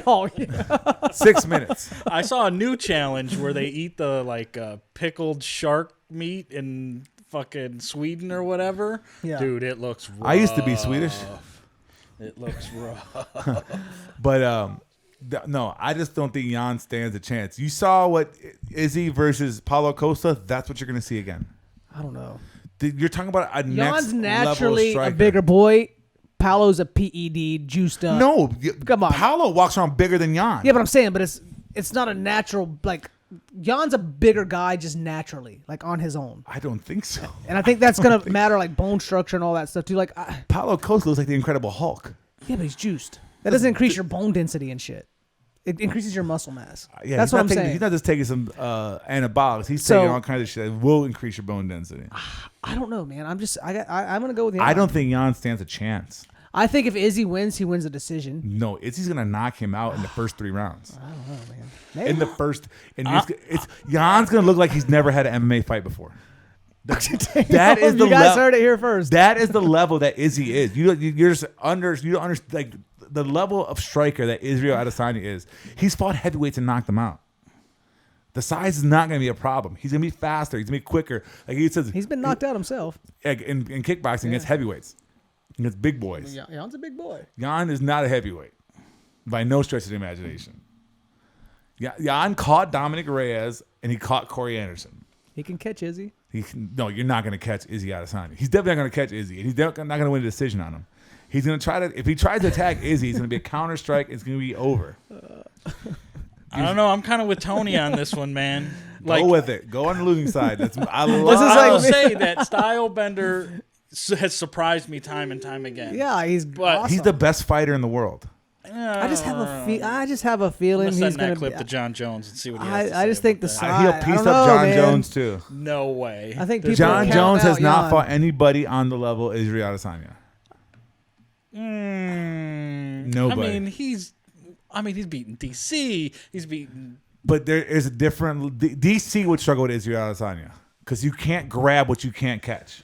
Oh, yeah. 6 minutes. I saw a new challenge where they eat the pickled shark meat in fucking Sweden or whatever. Yeah. Dude, it looks rough. I used to be Swedish. It looks rough. But no, I just don't think Jan stands a chance. You saw what Izzy versus Paulo Costa. That's what you're going to see again. I don't know. You're talking about a Jan's next naturally level a bigger boy. Paulo's a PED juiced up. No, come on. Paulo walks around bigger than Jan. Yeah, but I'm saying, it's not a natural Jan's a bigger guy just naturally, on his own. I don't think so. And I think that's gonna matter, bone structure and all that stuff too. Paulo Costa looks like the Incredible Hulk. Yeah, but he's juiced. That doesn't increase your bone density and shit. It increases your muscle mass. Yeah, that's what I'm saying. He's not just taking some anabolics. He's taking all kinds of shit that will increase your bone density. I don't know, man. I'm gonna go with Jan. I don't think Jan stands a chance. I think if Izzy wins, he wins the decision. No, Izzy's gonna knock him out in the first 3 rounds. I don't know, man. Maybe. In the first, and Jan's gonna look like he's never had an MMA fight before. That is the you guys heard it here first. That is the level that Izzy is. You're just you don't understand the level of striker that Israel Adesanya is. He's fought heavyweights and knocked them out. The size is not going to be a problem. He's going to be faster. He's going to be quicker. Like he says, he's been knocked out himself in kickboxing against heavyweights, against big boys. Jan's a big boy. Jan is not a heavyweight by no stretch of the imagination. Jan caught Dominic Reyes and he caught Corey Anderson. He can catch Izzy. No, you're not going to catch Izzy Adesanya. He's definitely not going to catch Izzy. He's not going to win a decision on him. He's going to try to. If he tries to attack Izzy, it's going to be a counter strike. It's going to be over. I don't know. I'm kind of with Tony on this one, man. Go with it. Go on the losing side. I will say that Style Bender has surprised me time and time again. Yeah, he's the best fighter in the world. I just have a feeling he's going to send that clip to John Jones and see what he has to say. I just think he'll piece up John Jones too. No way. I think John Jones has not fought anybody on the level of Israel Adesanya. Nobody. He's beaten DC. He's beaten. But there is a different. DC would struggle with Israel Adesanya because you can't grab what you can't catch.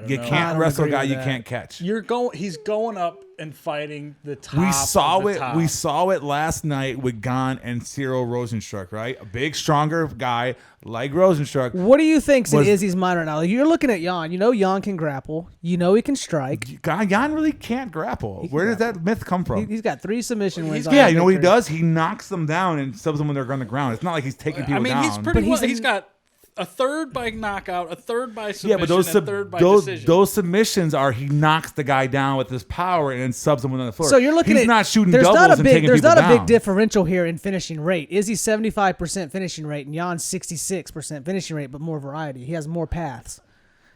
You can't wrestle a guy you can't catch. He's going up and fighting the top. We saw it last night with Gane and Cyril Rosenstruck, right? A big, stronger guy like Rosenstruck. What do you think's in Izzy's mind right now? You're looking at Jan. You know Jan can grapple. You know he can strike. Jan really can't grapple. Where does that myth come from? He's got 3 submission wins. Yeah, you know what he does? He knocks them down and subs them when they're on the ground. It's not like he's taking people down. He's pretty well. He's got a third by knockout, a third by submission, and a third by decision. Those submissions are he knocks the guy down with his power and then subs him on the floor. So you're looking he's not shooting doubles and taking people down. There's not a big differential here in finishing rate. Izzy's 75% finishing rate and Jan's 66% finishing rate, but more variety. He has more paths.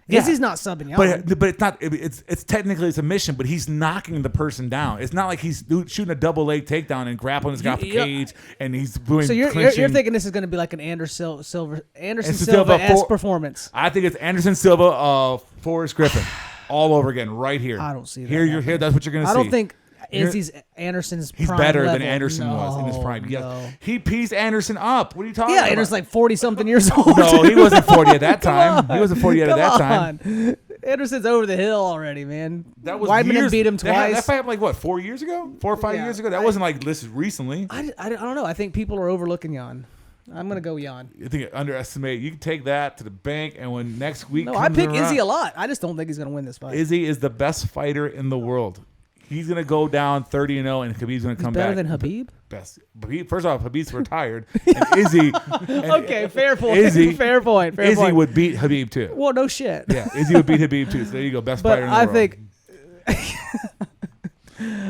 Yeah. Izzy's not subbing Jan. But it's not. It's technically a submission, but he's knocking the person down. It's not like he's shooting a double leg takedown and grappling his guy off the cage and he's doing. So you're thinking this is going to be like an Anderson Silva-esque performance. I think it's Anderson Silva, Forrest Griffin, all over again, right here. I don't see that. Here, that's what you're going to see. I don't think Izzy's Anderson's prime. He's better level. than Anderson was in his prime. Yes. He pieced Anderson up. What are you talking about? Yeah, Anderson's like 40-something years old. No, he wasn't 40 at that time. He wasn't 40 at that time. Anderson's over the hill already, man. That was Weidman beat him twice. That fight happened like what, 4 years ago? 4 or 5 years ago? That wasn't like this recently. I don't know. I think people are overlooking Jan. I'm going to go Jan. You think underestimate? You can take that to the bank, and when next week No, comes I pick around, Izzy a lot. I just don't think he's going to win this fight. Izzy is the best fighter in the world. He's going to go down 30-0, and Khabib's going to come back. Better than Khabib? Best. First off, Khabib's retired. And Izzy. Okay, fair point. Fair point. Izzy would beat Khabib, too. Well, no shit. Yeah, Izzy would beat Khabib, too. So there you go. Best fighter in the world. But I think...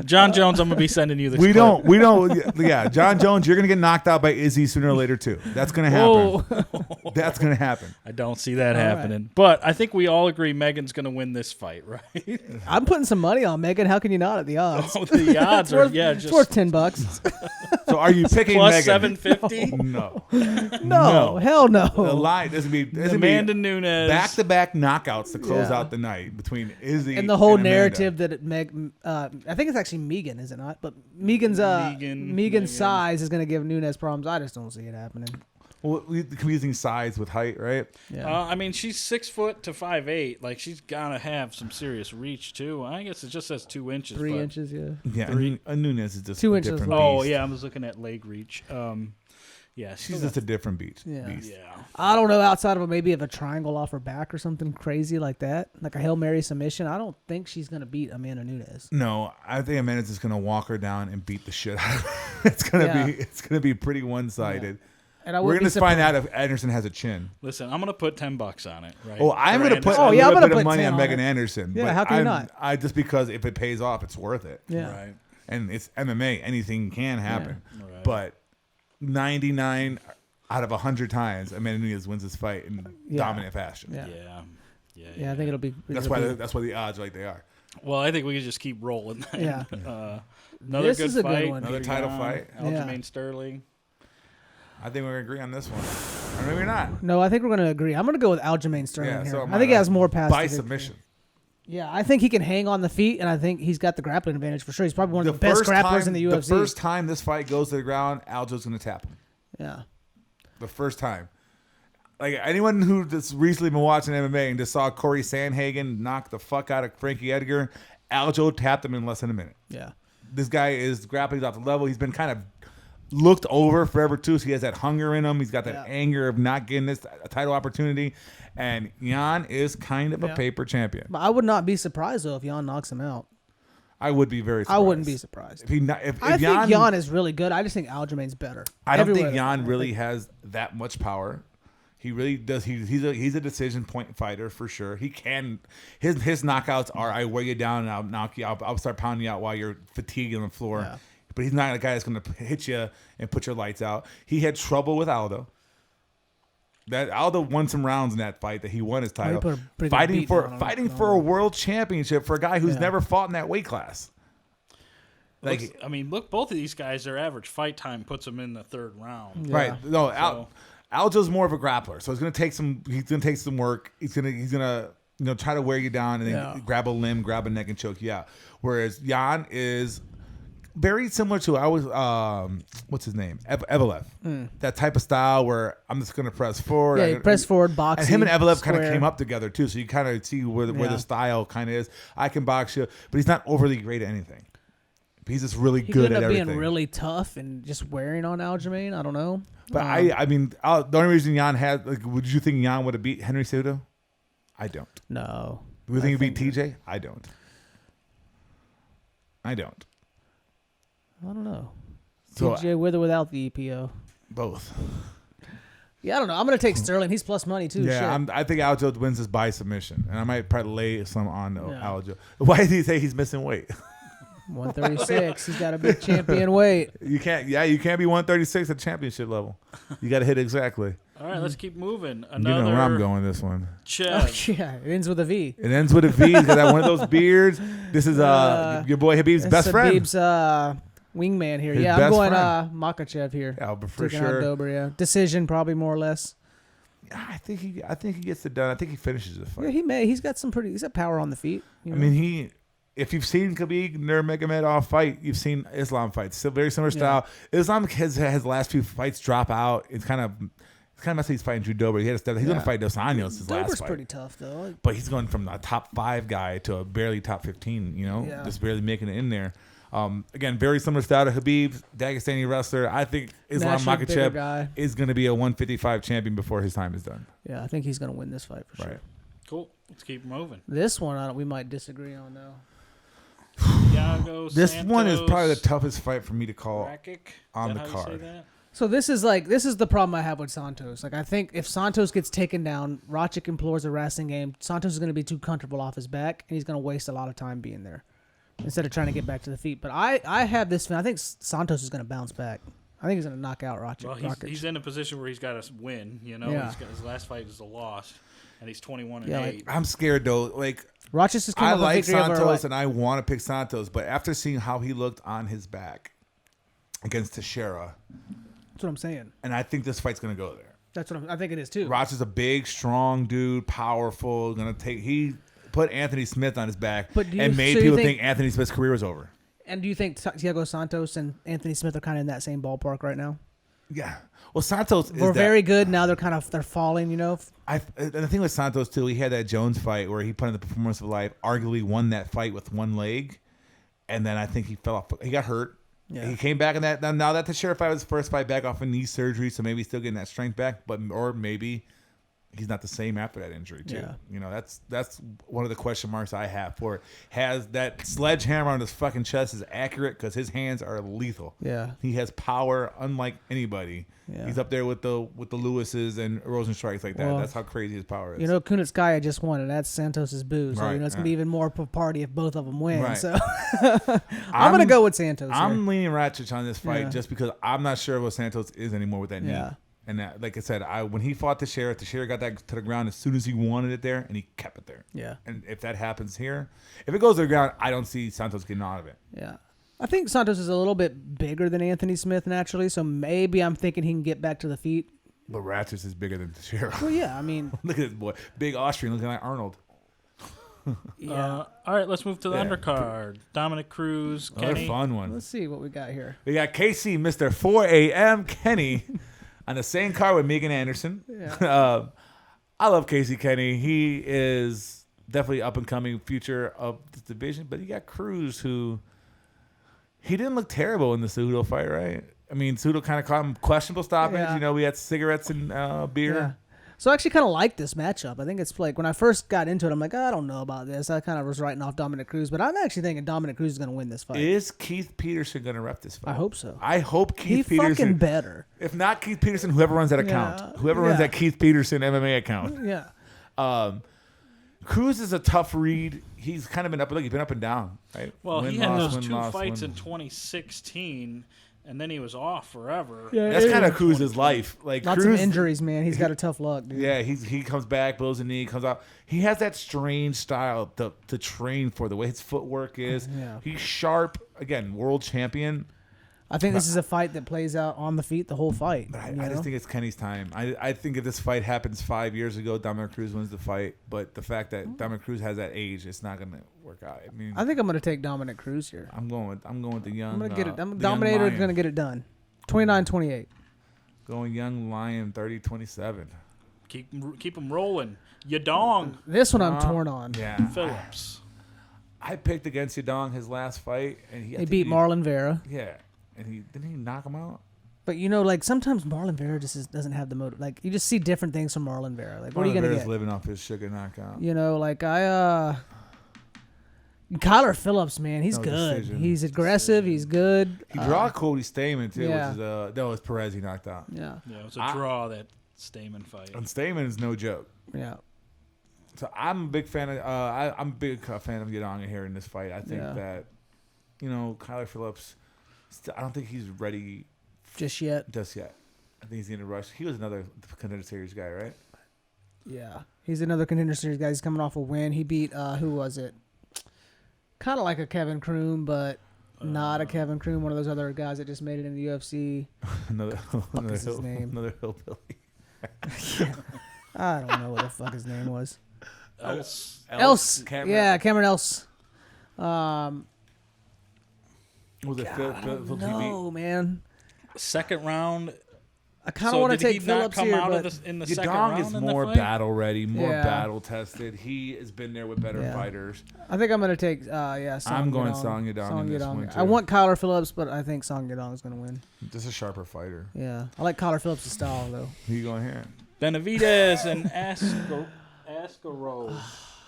John Jones, I'm going to be sending you this We don't. Yeah, John Jones, you're going to get knocked out by Izzy sooner or later, too. That's going to happen. That's going to happen. I don't see that happening. Right. But I think we all agree Megan's going to win this fight, right? I'm putting some money on Megan. How can you not at the odds? Oh, the odds are, it's worth $10. So are you picking plus Megan? $750? No, hell no. The line doesn't be Amanda Nunes back-to-back knockouts to close out the night between Izzy and the whole and narrative that I think it's actually Megan, is it not? But Megan's size is going to give Nunes problems. I just don't see it happening. Well, we're using size with height, right? Yeah. She's 6 foot to 5'8". Like, she's gotta have some serious reach too. I guess it just says 2 inches. 3 inches, yeah. Yeah, Nunes is just 2 a inches. different Oh beast. yeah, I was looking at leg reach. Yeah, she's just a different beast. Yeah. beast. I don't know, outside of maybe a triangle off her back or something crazy like that, like a Hail Mary submission. I don't think she's gonna beat Amanda Nunes. No, I think Amanda's just gonna walk her down and beat the shit out of her. It's gonna be pretty one-sided. Yeah. And we're gonna find out if Anderson has a chin. Listen, I'm gonna put $10 on it. Right? Oh, I'm gonna put a little bit of money on Megan Anderson. Yeah, but how can you not? I just because if it pays off, it's worth it. Yeah, right. And it's MMA; anything can happen. Yeah. Right. But 99 out of 100 times, Amanda Nunes wins this fight in dominant fashion. Yeah, I think it'll be. That's why the odds are like they are. Well, I think we can just keep rolling. Yeah. Another this good is a fight. good one. Another title fight. Aljamain Sterling. I think we're gonna agree on this one. Or maybe not. No, I think we're gonna agree. I'm gonna go with Aljamain Sterling here. So I think he has more pass by submission. Yeah, I think he can hang on the feet, and I think he's got the grappling advantage for sure. He's probably one of the best grapplers in the UFC. The first time this fight goes to the ground, Aljo's gonna tap him. Yeah. The first time. Like anyone who just recently been watching MMA and just saw Corey Sandhagen knock the fuck out of Frankie Edgar, Aljo tapped him in less than a minute. Yeah. This guy is grappling off the level. He's been kind of looked over forever too. So he has that hunger in him. He's got that anger of not getting this title opportunity. And Jan is kind of a paper champion. But I would not be surprised though if Jan knocks him out. I would be very surprised. I wouldn't be surprised. I think Jan is really good. I just think Aljamain's better. I don't think Jan really has that much power. He really does. He's a decision point fighter for sure. He can. His knockouts are I wear you down and I'll knock you. I'll start pounding you out while you're fatigued on the floor. Yeah. But he's not a guy that's going to hit you and put your lights out. He had trouble with Aldo. That Aldo won some rounds in that fight that he won his title. Fighting for a world championship for a guy who's never fought in that weight class. Look, both of these guys, their average fight time puts them in the third round. Yeah. Right. No, Aldo's more of a grappler, so he's gonna take some work. He's gonna try to wear you down and then grab a limb, grab a neck, and choke you out. Whereas Jan is very similar to what's his name? Evelev. That type of style where I'm just gonna press forward. Yeah, press forward, boxing. And him and Evelev kind of came up together too, so you kind of see where the style kind of is. I can box you, but he's not overly great at anything. He's just really good at everything. Being really tough and just wearing on Aljamain. I don't know. But the only reason Jan had, would you think Jan would have beat Henry Cejudo? I don't. No. Do you think he beat TJ? I don't. I don't know. So, TJ with or without the EPO? Both. Yeah, I don't know. I'm going to take Sterling. He's plus money too. Yeah, I think Aljo wins this by submission, and I might probably lay some on Aljo. Why did he say he's missing weight? 136. He's got to be champion weight. You can't be 136 at championship level. You got to hit exactly. All right, let's keep moving. You know where I'm going this one. Yeah, it ends with a V. It ends with a V. He's got that one of those beards. This is your boy Habib's best friend. Habib's wingman here. Yeah, I'm going Makhachev here. Yeah, but for taking sure. Out Dober, yeah. Decision probably more or less. I think he gets it done. I think he finishes the fight. Yeah, he may. He's got power on the feet. If you've seen Khabib Nurmagomedov fight, you've seen Islam fights. Still very similar style. Islam has his last few fights drop out. It's kind of messy. He's fighting Drew Dober. He's going to fight Dos Anjos his last fight. Dober's pretty tough though. But he's going from a top 5 guy to a barely top 15. Just barely making it in there. Again, very similar style to Khabib, Dagestani wrestler. I think Islam Makhachev is going to be a 155 champion before his time is done. Yeah, I think he's going to win this fight for sure. Cool. Let's keep moving. This one we might disagree on though. Thiago, this Santos, one is probably the toughest fight for me to call Rakić? On the card. So this is the problem I have with Santos. Like I think if Santos gets taken down, Rakić implores a wrestling game. Santos is going to be too comfortable off his back, and he's going to waste a lot of time being there instead of trying to get back to the feet. But I have this. I think Santos is going to bounce back. I think he's going to knock out Rakić. Well, he's in a position where he's got to win. His last fight is a loss, and he's 21-8. I'm scared though. Rakić is coming. I like Santos, and I want to pick Santos, but after seeing how he looked on his back against Cachero, that's what I'm saying. And I think this fight's going to go there. That's what I think it is too. Rakić is a big, strong dude, powerful. He put Anthony Smith on his back and made people think Anthony Smith's career was over. And do you think Thiago Santos and Anthony Smith are kind of in that same ballpark right now? Yeah. Well, Santos is very good. Now they're falling, and the thing with Santos, too, he had that Jones fight where he put in the performance of life, arguably won that fight with one leg, and then I think he fell off. He got hurt. Yeah. He came back in that. Now that the Sheriff fight was his first fight back off a knee surgery, so maybe he's still getting that strength back, or maybe he's not the same after that injury, too. Yeah. That's one of the question marks I have for it. Has that sledgehammer on his fucking chest is accurate because his hands are lethal. Yeah. He has power unlike anybody. Yeah. He's up there with the Lewises and Rosenstrikes like that. Well, that's how crazy his power is. Kunitskaya just won, and that's Santos' boo. So, it's going to be even more of a party if both of them win. Right. So, I'm going to go with Santos. I'm leaning Rakić on this fight just because I'm not sure what Santos is anymore with that knee. And like I said, when he fought Teixeira got that to the ground as soon as he wanted it there, and he kept it there. Yeah. And if that happens here, if it goes to the ground, I don't see Santos getting out of it. Yeah. I think Santos is a little bit bigger than Anthony Smith naturally, so maybe I'm thinking he can get back to the feet. But Rakić is bigger than Teixeira. Well, yeah, I mean. Look at this boy. Big Austrian looking like Arnold. Yeah. All right, let's move to the undercard. Dominick Cruz, Kenny. Another fun one. Let's see what we got here. We got KC, Mr. 4 a.m. Kenny on the same card with Megan Anderson. Yeah. I love Casey Kenny. He is definitely up-and-coming future of this division, but you got Cruz who... He didn't look terrible in the Cejudo fight, right? I mean, Cejudo kind of caught him questionable stoppage. Yeah. We had cigarettes and beer. Yeah. So I actually kind of like this matchup. I think it's like when I first got into it, I'm like, I don't know about this. I kind of was writing off Dominick Cruz, but I'm actually thinking Dominick Cruz is going to win this fight. Is Keith Peterson going to rep this fight? I hope so. I hope Keith Peterson. He fucking better. If not Keith Peterson, whoever runs that account. Whoever runs that Keith Peterson MMA account. Yeah. Cruz is a tough read. He's kind of been he's been up and down, right? Well, he had those two fights in 2016. And then he was off forever. Yeah, that's kind of Cruz's life. Like lots Cruz, of injuries, man. He's got a tough luck, dude. Yeah, he comes back, blows a knee, comes out. He has that strange style to train for, the way his footwork is. Yeah. He's sharp. Again, world champion. I think this is a fight that plays out on the feet the whole fight. But I just think it's Kenny's time. I think if this fight happens 5 years ago, Dominick Cruz wins the fight. But the fact that Dominick Cruz has that age, it's not going to work out. I mean, I think I'm going to take Dominick Cruz here. I'm going with the young. I'm going to get it. Dominator is going to get it done. 29-28. Going young lion, 30-27. Keep him rolling. Yadong. This one I'm torn on. Yeah. Phillips. I picked against Yadong his last fight, and he beat Marlon Vera. Yeah. And didn't he knock him out? But like sometimes Marlon Vera just doesn't have the motive. Like you just see different things from Marlon Vera. Like what are you gonna get? Living off his sugar knockout. Like Kyler Phillips, man, he's good. Decision. He's aggressive. He's good. He draw Cody Stamen too, yeah. which is that was Perez he knocked out. Yeah, it was a draw, that Stamen fight. And Stamen is no joke. Yeah. So I'm a big fan of I'm a big fan of Yadong here in this fight. I think that Kyler Phillips. I don't think he's ready just yet. I think he's going to rush. He was another Contender Series guy, right? Yeah. He's another Contender Series guy. He's coming off a win. He beat, who was it? Kind of like a Kevin Kroom, but not a Kevin Kroom. One of those other guys that just made it in the UFC. Another his name? Another hillbilly. I don't know what the fuck his name was. Else. Cameron. Yeah, Cameron Else. Was it Phillips? No, man. Second round. I kind of want to take Phillips here, but in the second Yadong round is more battle ready, more battle tested. He has been there with better fighters. I think I'm going to take, I'm going Song Yadong in this one, too. I want Kyler Phillips, but I think Song Yadong is going to win. Just a sharper fighter. Yeah. I like Kyler Phillips' style, though. Who you going here? Benavidez and Askarov.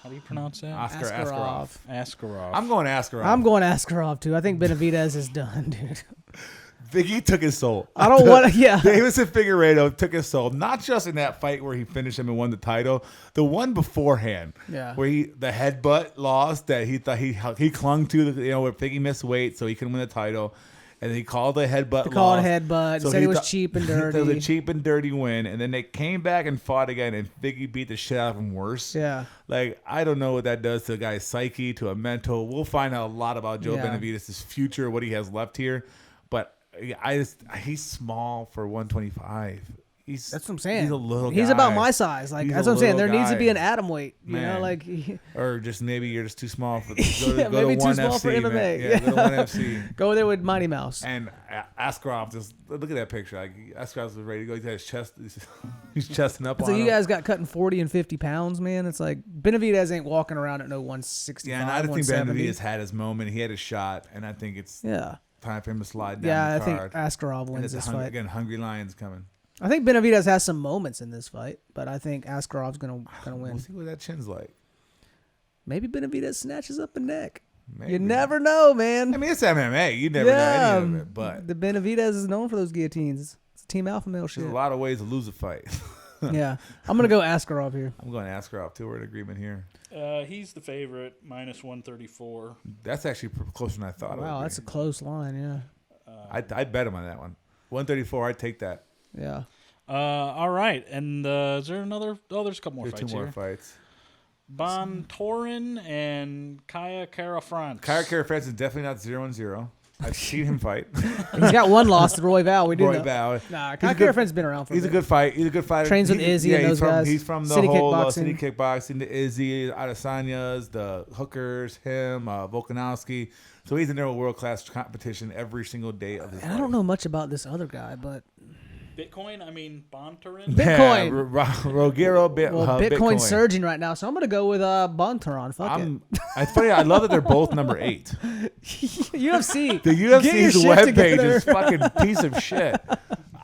How do you pronounce that? Askarov. I'm going Askarov. I'm going Askarov, too. I think Benavidez is done, dude. Biggie took his soul. I don't want to, yeah. Deiveson Figueiredo took his soul, not just in that fight where he finished him and won the title, the one beforehand, where the headbutt lost that he thought he clung to, where Figgy missed weight so he couldn't win the title. And he called the headbutt. Called headbutt. So said it was cheap and dirty. It was a cheap and dirty win. And then they came back and fought again, and Figgy beat the shit out of him worse. Yeah. Like, I don't know what that does to a guy's psyche, to a mental. We'll find out a lot about Joe Benavidez' future, what he has left here. But he's small for 125. That's what I'm saying. He's a little guy. He's about my size. Like that's what I'm saying. There needs to be an atom weight. You know, like or just maybe you're just too small for maybe too small for MMA. Yeah, go to 1FC. Go there with Mighty Mouse. And Askarov, just look at that picture. Like Askarov's ready to go. He's got his chest. He's chesting up. So you guys got cutting 40 and 50 pounds, man. It's like Benavidez ain't walking around at no 165. Yeah, and I think Benavidez had his moment. He had his shot, and I think it's time for him to slide down. Yeah, the card. I think Askarov wins this fight. Again, Hungry Lion's coming. I think Benavidez has some moments in this fight, but I think Askarov's gonna win. We'll see what that chin's like. Maybe Benavidez snatches up a neck. Maybe. You never know, man. I mean, it's MMA. You never know any of it. But the Benavidez is known for those guillotines. It's Team Alpha male shit. There's a lot of ways to lose a fight. Yeah, I'm gonna go Askarov here. I'm going Askarov too. We're in agreement here. He's the favorite, -134. That's actually closer than I thought. Wow, that's a close line. Yeah. I'd bet him on that one. 134. I'd take that. Yeah. All right. And is there another? Oh, there's a couple more fights here. Two more fights. Bontorin and Kaya Kara-France. Kaya Kara-France is definitely not 0-0. I've seen him fight. He's got one loss to Roy Val. We do know. Val. Nah, Kaya Kara-France has been around for a bit. He's a good fight. He's a good fighter. Trains with Izzy and those guys. He's from the whole city kickboxing, the Izzy, Adesanya's, the Hookers, him, Volkanovski. So he's in there with world-class competition every single day of his life. I don't know much about this other guy, but... Bitcoin? I mean, Bontorin? Bitcoin. Rogero Bitcoin's surging right now, so I'm going to go with Bontorin. Fuck it. It's funny. I love that they're both number 8. UFC. The UFC's webpage is fucking piece of shit.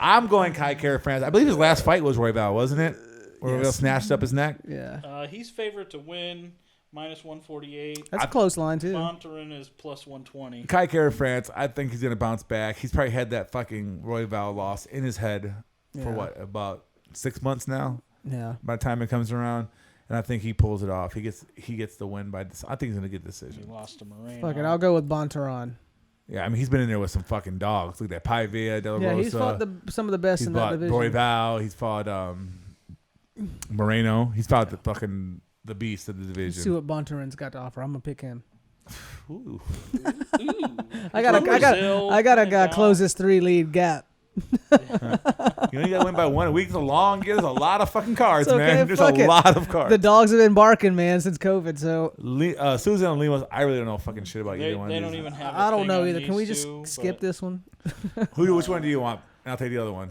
I'm going Kai Kara-France. I believe his last fight was Roy Val, wasn't it? Royval snatched up his neck. Yeah. He's favorite to win, -148. That's a close line, too. Bontorin is +120. Cachero France, I think he's going to bounce back. He's probably had that fucking Royval loss in his head for about 6 months now? Yeah. By the time it comes around. And I think he pulls it off. He gets the win by this. I think he's going to get the decision. He lost to Moreno. Fuck it, I'll go with Bontorin. Yeah, I mean, he's been in there with some fucking dogs. Look at that. Paivia, De La Rosa. Yeah, he's fought some of the best in that division. Royval. He's fought Moreno. He's fought the beast of the division. Let's see what Bontorin's got to offer. I'm going to pick him. Ooh. I gotta close this 3-lead gap. You only got to win by 1 week. It's a lot of fucking cards, okay, man. There's a lot of cards. The dogs have been barking, man, since COVID. So Susan and Lemos, I really don't know fucking shit about either one. They don't even have. I don't know either. Can we just skip this one? Which one do you want? And I'll take the other one.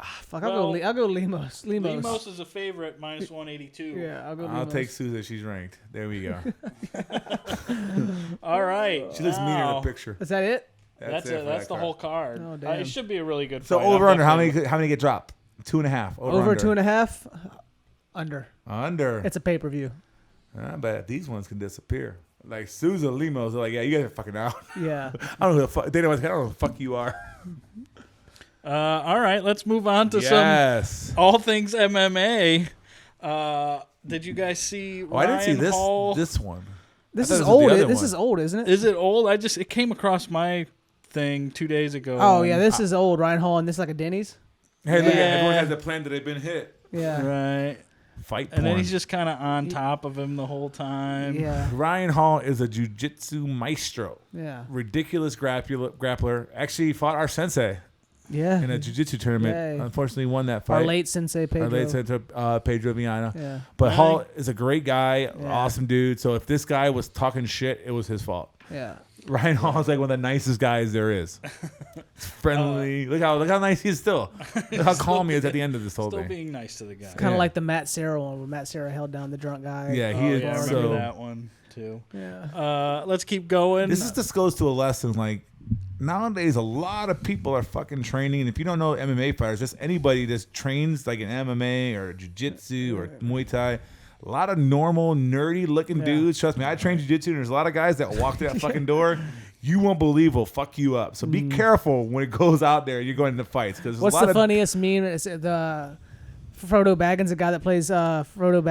Fuck, I'll go Lemos. Lemos is a favorite, -182. Yeah, I'll go Lemos. I'll take Susan. She's ranked. There we go. All right. She looks meaner in the picture. Is that it? That's the whole card. Oh, damn. It should be a really good fight. So over under, how many get dropped? 2.5. Over 2.5. Under. Under. It's a pay-per-view. I bet these ones can disappear. Like Susan Lemos, they're like, yeah, you guys are fucking out. Yeah. I don't know who the fuck you are. All right, let's move on to some all things MMA. Did you guys see? I didn't see Hall? this one. This is old. This is old, isn't it? Is it old? It came across my thing 2 days ago. Oh yeah, this is old. Ryan Hall, and this is like a Denny's. Hey, look, everyone has a plan that they've been hit. Yeah. Right. Fight and then he's just kind of on top of him the whole time. Yeah. Ryan Hall is a jiu-jitsu maestro. Yeah. Ridiculous grappler. Actually fought our sensei. Yeah. In a jiu-jitsu tournament. Yay. Unfortunately won that fight. Our late sensei Pedro. Pedro Viana. Yeah. But Hall is a great guy, awesome dude. So if this guy was talking shit, it was his fault. Yeah. Ryan Hall is like one of the nicest guys there is. It's friendly. Look how nice he is still. Look how calm he is at the end of this whole thing. Still being nice to the guy. It's kind of like the Matt Serra one where Matt Serra held down the drunk guy. Yeah, he is. Yeah, I remember that one too. Yeah. Let's keep going. This goes to a lesson. Like nowadays, a lot of people are fucking training. And if you don't know MMA fighters, just anybody that trains like an MMA or jiu-jitsu or Muay Thai. A lot of normal, nerdy-looking dudes. Trust me, I train jiu-jitsu, and there's a lot of guys that walk through that fucking door. You won't believe will fuck you up. So be careful when it goes out there. You're going into fights because what's the funniest meme? Is the Frodo Baggins, the guy that plays Bilbo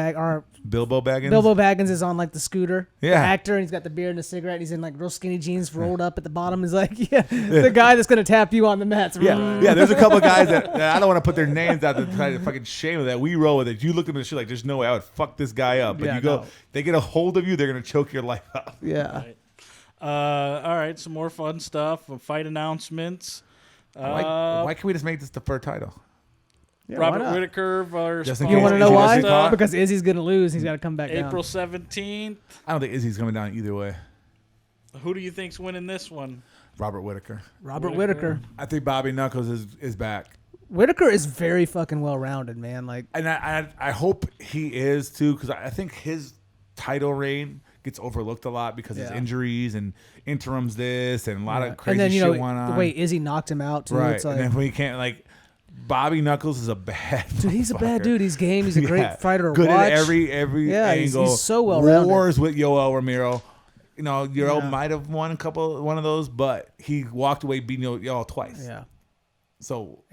Baggins. Bilbo Baggins is on like the scooter. Yeah, the actor. And he's got the beard and the cigarette. And he's in like real skinny jeans rolled up at the bottom. He's like, the guy that's gonna tap you on the mats. Yeah. There's a couple guys that I don't want to put their names out to try to fucking shame of that. We roll with it. You look at them and shit like, there's no way I would fuck this guy up. But they get a hold of you, they're gonna choke your life out. Yeah. Right. All right, some more fun stuff. Fight announcements. Why can't we just make this the first title? Yeah, Robert Whittaker versus. You want to know why? Because Izzy's gonna lose. He's got to come back down. April 17th. I don't think Izzy's coming down either way. Who do you think's winning this one? Robert Whittaker. Whittaker. I think Bobby Knuckles is back. Whittaker is very fucking well rounded, man. Like, and I hope he is too, because I think his title reign gets overlooked a lot because of his injuries and interims this and a lot of crazy shit went on. The way Izzy knocked him out too. Right, It's like, and then we can't like. Bobby Knuckles is a bad dude. He's a bad dude. He's game. He's a great fighter. Good watch. at every angle. He's so well rounded. Wars with Yoel Romero. You know, Yoel might have won one of those, but he walked away beating Yoel twice. Yeah. So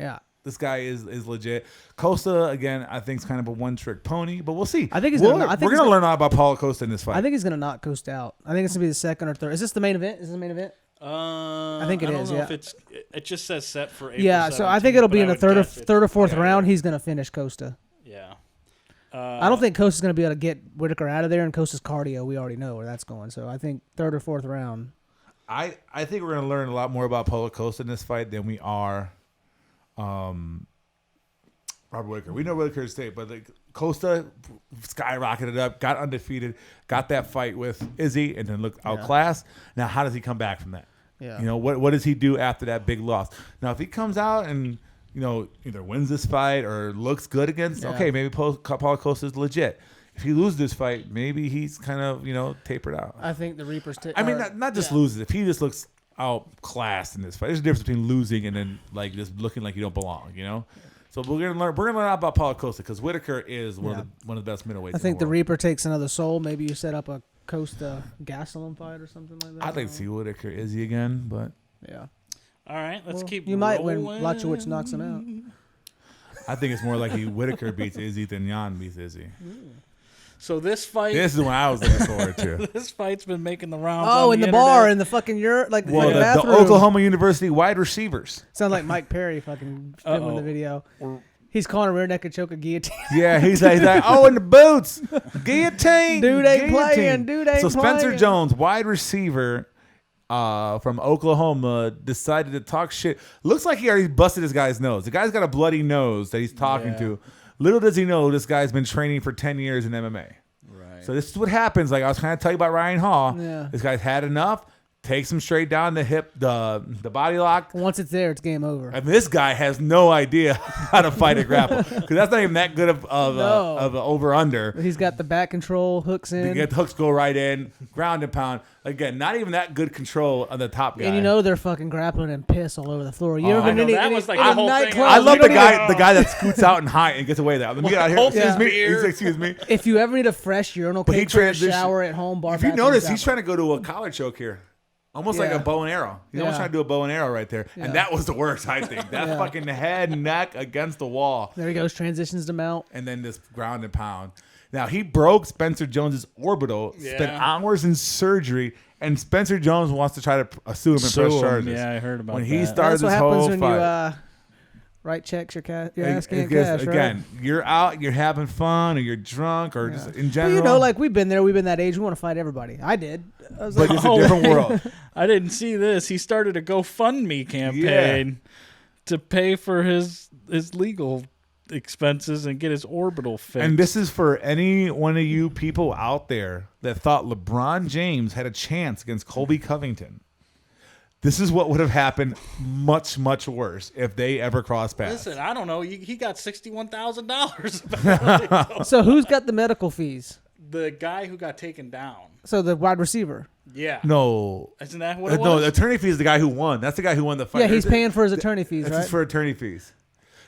this guy is legit. Costa again, I think is kind of a one-trick pony, but we'll see. I think he's we're gonna learn all about Paulo Costa in this fight. I think he's gonna knock Costa out. I think it's gonna be the second or third. Is this the main event? Is this the main event? I think it is. is. If it just says set for April. Yeah, so I think it'll be in the third or fourth round. He's gonna finish Costa. Yeah. I don't think Costa's gonna be able to get Whittaker out of there, and Costa's cardio, we already know where that's going. So I think third or fourth round. I think we're gonna learn a lot more about Paulo Costa in this fight than we are Robert Whittaker. We know Whittaker's state, but Costa skyrocketed up, got undefeated, got that fight with Izzy, and then looked outclassed. Now, how does he come back from that? Yeah. You know, what does he do after that big loss? Now, if he comes out and, you know, either wins this fight or looks good against, okay, maybe Paulo Costa is legit. If he loses this fight, maybe he's kind of, you know, tapered out. I think the Reapers. I mean, not just loses. If he just looks outclassed in this fight, there's a difference between losing and then like just looking like you don't belong. You know. So we're gonna learn about Paulo Costa because Whittaker is one of the best middleweights. I think the Reaper takes another soul. Maybe you set up a Costa Gastelum fight or something like that. I'd like to see Whittaker Izzy again, but yeah. All right, let's keep. You might when Blachowicz knocks him out. I think it's more likely Whittaker beats Izzy than Jan beats Izzy. So this fight. This is what I was looking forward to. This fight's been making the rounds. Oh, in the bar, in the fucking the bathroom. The Oklahoma University wide receivers. Sounds like Mike Perry fucking filming the video. He's calling a rear naked choke a guillotine. Yeah, he's like, oh, in the boots, guillotine. Dude ain't playing. So Spencer Jones, wide receiver from Oklahoma, decided to talk shit. Looks like he already busted this guy's nose. The guy's got a bloody nose that he's talking to. Little does he know, this guy's been training for 10 years in MMA. Right. So this is what happens. Like I was trying to tell you about Ryan Hall. Yeah. This guy's had enough. Takes him straight down the hip, the body lock. Once it's there, it's game over. And this guy has no idea how to fight a grapple because that's not even that good of an over-under. He's got the back control, hooks in. The hooks go right in, ground and pound. Again, not even that good control on the top guy. And you know they're fucking grappling and piss all over the floor. You ever been in that was like the whole thing. I love the guy that scoots out and high and gets away with that. Let me get out here. Excuse me. If you ever need a fresh urinal cake for a shower at home, bar. If you notice, he's trying to go to a collar choke here. Almost like a bow and arrow. He's almost trying to do a bow and arrow right there. Yeah. And that was the worst, I think. That fucking head and neck against the wall. There he goes, transitions to mount. And then this ground and pound. Now, he broke Spencer Jones' orbital, spent hours in surgery, and Spencer Jones wants to try to sue him and press charges. Yeah, I heard about that. When he started this whole fight. That's what happens when you write checks, your ass can't cash, right? Again, you're out, you're having fun, or you're drunk, or just in general. But you know, like we've been there, we've been that age. We want to fight everybody. I did. But it's a different world. I didn't see this. He started a GoFundMe campaign to pay for his legal expenses and get his orbital fixed. And this is for any one of you people out there that thought LeBron James had a chance against Colby Covington. This is what would have happened much, much worse if they ever crossed paths. Listen, I don't know. He got $61,000. So who's got the medical fees? The guy who got taken down. So the wide receiver. Yeah. No. Isn't that what it was? No, the attorney fee is the guy who won. That's the guy who won the fight. Yeah, he's paying for his attorney fees, That's right? just for attorney fees.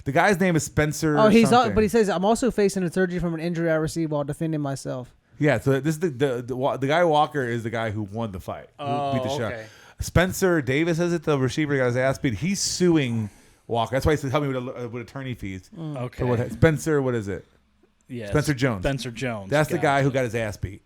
The guy's name is Spencer. Oh, but he says, I'm also facing a surgery from an injury I received while defending myself. Yeah, so this is the guy Walker is the guy who won the fight. Who beat the shot. Spencer Davis, is it the receiver got his ass beat? He's suing Walker. That's why he said, help me with attorney fees. Okay. Spencer, what is it? Yeah. Spencer Jones. Spencer Jones. That's the guy who got his ass beat.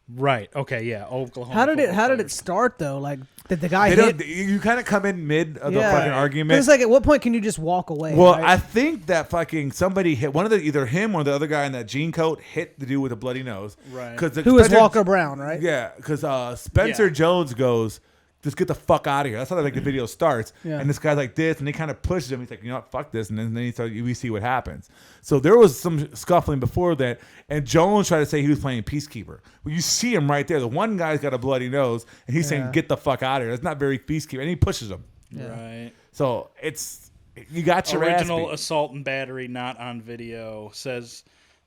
Right. Okay. Yeah. Oklahoma. How did it start though? Like, did the guy hit? You kind of come in mid of the fucking argument. It's like, at what point can you just walk away? Well, right? I think that fucking somebody hit either him or the other guy in that jean coat hit the dude with a bloody nose. Right. Who is Walker Brown, right? Yeah, because Spencer Jones goes, just get the fuck out of here. That's how the video starts. Yeah. And this guy's like this, and he kind of pushes him. He's like, you know what, fuck this. And then we see what happens. So there was some scuffling before that, and Jones tried to say he was playing peacekeeper. Well, you see him right there. The one guy's got a bloody nose, and he's saying, get the fuck out of here. That's not very peacekeeper. And he pushes him. Yeah. Right. So you got your original ass assault and battery not on video, says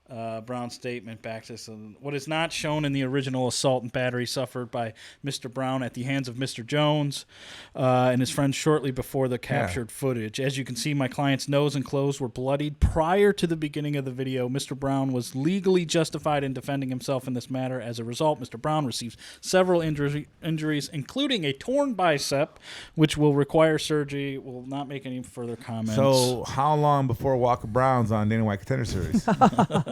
Brown's statement back to what is not shown in the original assault and battery suffered by Mr. Brown at the hands of Mr. Jones and his friends shortly before the captured footage. As you can see, my client's nose and clothes were bloodied prior to the beginning of the video. Mr. Brown was legally justified in defending himself in this matter. As a result, Mr. Brown received several injuries, including a torn bicep, which will require surgery. Will not make any further comments. So how long before Walker Brown's on Dana White Contender Series?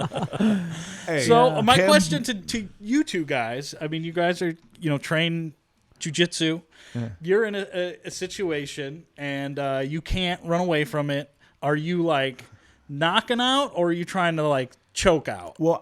My question to you two guys, I mean, you guys are, trained jiu-jitsu. Yeah. You're in a situation and you can't run away from it. Are you like knocking out or are you trying to like choke out? Well,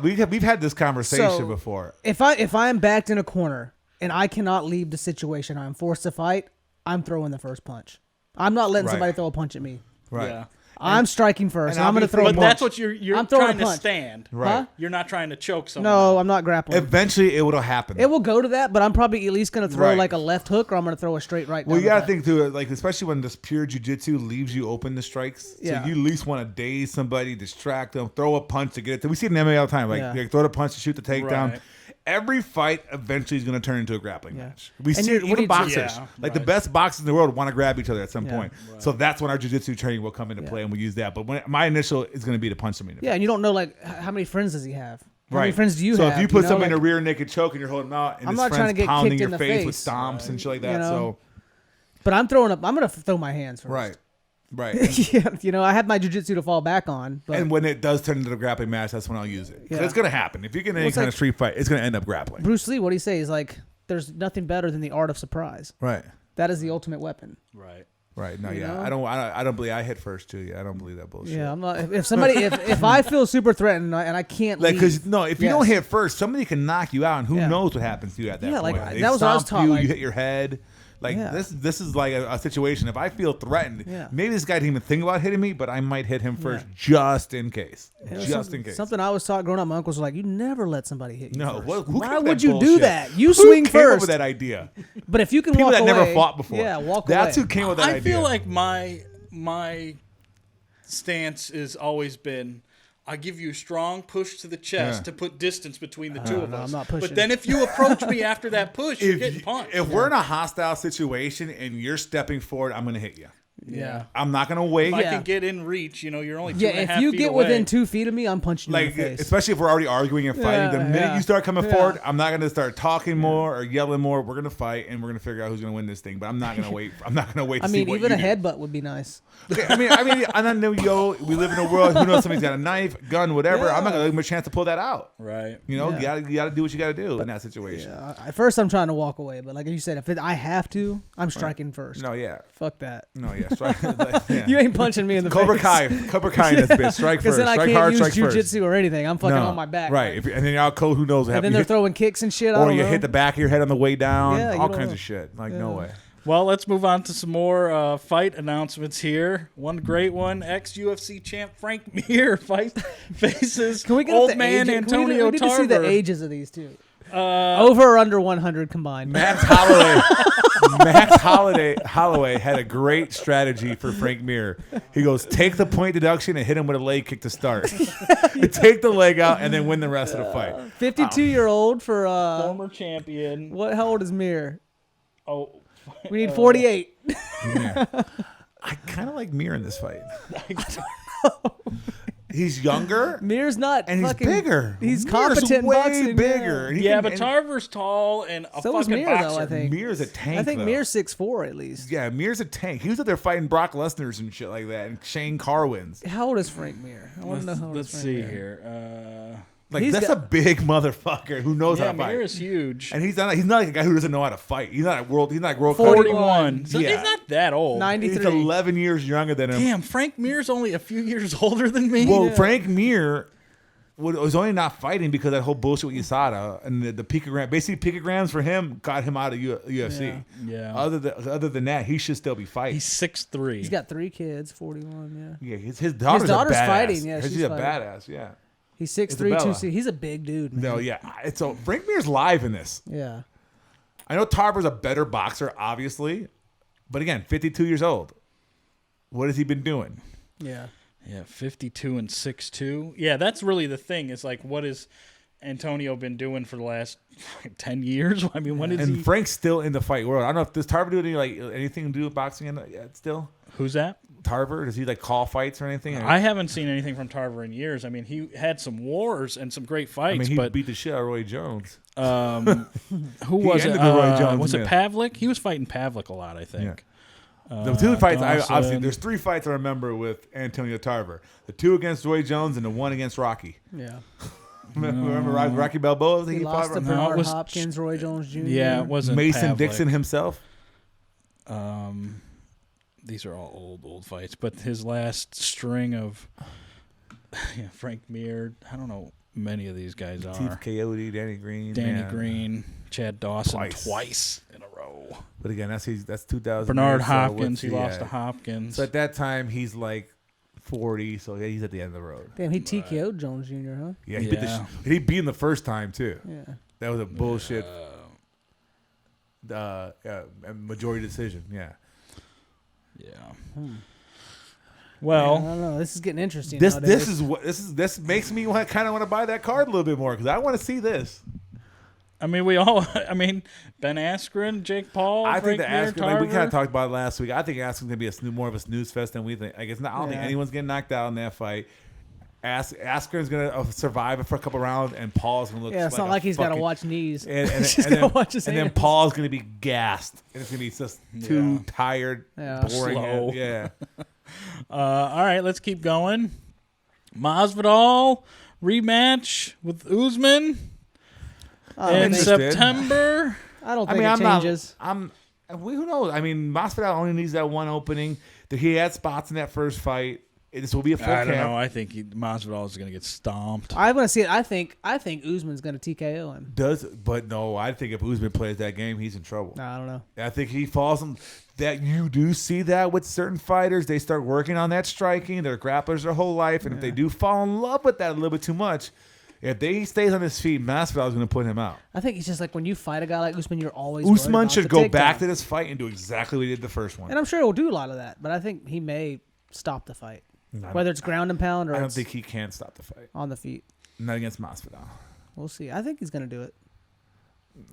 we've had this conversation before. If I am backed in a corner and I cannot leave the situation, I'm forced to fight, I'm throwing the first punch. I'm not letting somebody throw a punch at me. Right. Yeah. I'm striking first. And I'm going to throw a punch. But that's what you're trying to stand. Right. Huh? You're not trying to choke someone. No, I'm not grappling. Eventually, it will happen. It will go to that, but I'm probably at least going to throw like a left hook or I'm going to throw a straight right. Well, you got to think too, like especially when this pure jiu-jitsu leaves you open to strikes. Yeah. So you at least want to daze somebody, distract them, throw a punch to get it. We see it in MMA all the time. Like throw the punch to shoot the takedown. Right. every fight eventually is going to turn into a grappling match. We And see it, even boxers. The best boxers in the world want to grab each other at some point. Right. So that's when our jiu-jitsu training will come into play, and we use that. But my initial is going to be to punch somebody in the face. And you don't know like how many friends does he have? How many friends do you have? have? So if you put somebody in a rear naked choke and you're holding him out, and I'm his not trying to get pounding kicked your in the face with face. stomps and shit like that. So, but I'm going to throw my hands first. Right. Yeah, I have my jiu-jitsu to fall back on. But and when it does turn into a grappling match, that's when I'll use it. Yeah. It's going to happen. If you get in any kind of street fight, it's going to end up grappling. Bruce Lee, what do you say? He's like, there's nothing better than the art of surprise. Right. That is the ultimate weapon. Right. Right. No, I don't believe I hit first too. Yeah, I don't believe that bullshit. Yeah, I'm not. If somebody, if I feel super threatened and I can't, because if you don't hit first, somebody can knock you out, and who knows what happens to you at that point. Like that was what I was taught. You hit your head. This is like a situation. If I feel threatened, maybe this guy didn't even think about hitting me, but I might hit him first just in case. Just in case. Something I was taught growing up. My uncles were like, "You never let somebody hit you." No, first. Why would you do that? You swing first. Who came up with that idea? But if you can people walk that away, never fought before, walk That's away. who came up with that idea. I feel like my stance has always been, I give you a strong push to the chest to put distance between the two of us. I'm not pushing. But then if you approach me after that push, you're getting punched. If we're in a hostile situation and you're stepping forward, I'm going to hit you. Yeah. I'm not going to wait. If I can get in reach, you're only 2.5 feet away. If you get within 2 feet of me, I'm punching you in the face. Especially if we're already arguing and fighting. The minute you start coming forward, I'm not going to start talking more or yelling more. We're going to fight and we're going to figure out who's going to win this thing. But I'm not going to wait. I'm not going to wait to see what even you a do. headbutt would be nice. Okay, I mean, I know, we live in a world. Who knows? Somebody's got a knife, gun, whatever. I'm not going to give him a chance to pull that out. Right. You got to do what you got to do in that situation. Yeah. At first, I'm trying to walk away, but like you said, I have to, I'm striking first. No, yeah. Fuck that. No, yeah. Strike. You ain't punching me in the Cobra face. Cobra Kai in this bitch. Strike first. Because then I strike can't hard, use strike jiu-jitsu first. or anything. I'm fucking on my back. Right. And then out cold, who knows what and happens. then they're throwing kicks and shit. Or you hit the back of your head on the way down. Yeah, all kinds of shit. Like, no way. Well, let's move on to some more fight announcements here. One great one, ex-UFC champ Frank Mir faces old man Antonio We need to see Tarver. the ages of these two. Over or under 100 combined. Max Holloway had a great strategy for Frank Mir. He goes, take the point deduction and hit him with a leg kick to start. Take the leg out and then win the rest of the fight. 52-year-old for former champion. How old is Mir? Oh, we need 48. Yeah. I kind of like Mir in this fight. He's younger. Mir's not, and he's bigger. He's Mir's competent way boxing. bigger. Yeah, but Tarver's tall and a so fucking Mir, boxer. though, I think. Mir's a tank. I think Mir's 6'4" at least. Yeah, Mir's a tank. He was out there fighting Brock Lesnar and shit like that, and Shane Carwins. How old is Frank Mir? I want to know how old is Frank Mir. Let's see here. That's a big motherfucker who knows how to fight. Mir is huge, and he's not like a guy who doesn't know how to fight. He's not world 41. So he's not that old. 93. He's 11 years younger than him. Damn, Frank Mir's only a few years older than me. Well, Frank Mir was only not fighting because of that whole bullshit with USADA and the picogram. Basically, picograms for him got him out of UFC. Yeah. Other than that, he should still be fighting. He's 6'3". He's got 3 kids, 41. Yeah. His daughter's a badass. Fighting. Yeah, she's a badass. Yeah. He's 6'3", 260. He's a big dude, man. No, yeah. So Frank Mir's live in this. Yeah. I know Tarver's a better boxer, obviously, but again, 52 years old. What has he been doing? Yeah. Yeah, 52 and 6'2". Yeah, that's really the thing. Is like, what has Antonio been doing for the last 10 years? I mean, when did he? And Frank's still in the fight world. I don't know if does Tarver do anything to do with boxing still? Who's that? Tarver? Does he call fights or anything? I haven't seen anything from Tarver in years. I mean, he had some wars and some great fights. He but beat the shit out of Roy Jones. Who was it? Roy Jones was it Pavlik? He was fighting Pavlik a lot, I think. Yeah. The 2 fights, obviously, there's 3 fights I remember with Antonio Tarver. The 2 against Roy Jones and the 1 against Rocky. Yeah. Remember Rocky Balboa? He lost to Bernard Hopkins, Roy Jones Jr. Yeah, it wasn't Mason Pavlik. Dixon himself. These are all old fights, but his last string of Frank Mir, I don't know many of these guys are. Chief Coyote, Danny Green. Green, Chad Dawson twice in a row. But again, that's 2000. Bernard Hopkins, he lost to Hopkins. So at that time, he's like 40, so he's at the end of the road. Damn, he TKO'd Jones Jr., huh? Yeah, he beat him the first time, too. Yeah. That was a bullshit majority decision, yeah. Yeah. Well, I don't know. This is getting interesting. This makes me kind of want to buy that card a little bit more because I want to see this. I mean, Ben Askren, Jake Paul. I think the Askren, like we kind of talked about it last week. I think Askren's gonna be more of a snooze fest than we think. Like I don't think anyone's getting knocked out in that fight. Askren's gonna survive for a couple rounds, and Paul's gonna look. Yeah, it's not like he's got to watch knees. And then Paul's gonna be gassed, and it's gonna be just too tired, boring. Slow. Yeah. All right, let's keep going. Maz Vidal rematch with Oozman in September. I don't think it changes. Who knows? I mean, Maz Vidal only needs that one opening. He had spots in that first fight. This will be a full I don't know. I think Maz Vidal is going to get stomped. I want to see it. I think Oozman's going to TKO him. But no, I think if Oozman plays that game, he's in trouble. No, I don't know. I think he falls in that. You do see that with certain fighters. They start working on that striking. They're grapplers their whole life. And if they do fall in love with that a little bit too much, if he stays on his feet, Masvidal is going to put him out. I think it's just like when you fight a guy like Oozman, you're always Oozman should go back to this fight and do exactly what he did the first one. And I'm sure he'll do a lot of that. But I think he may stop the fight. Whether it's ground and pound or I don't think he can stop the fight. On the feet. Not against Masvidal. We'll see. I think he's going to do it.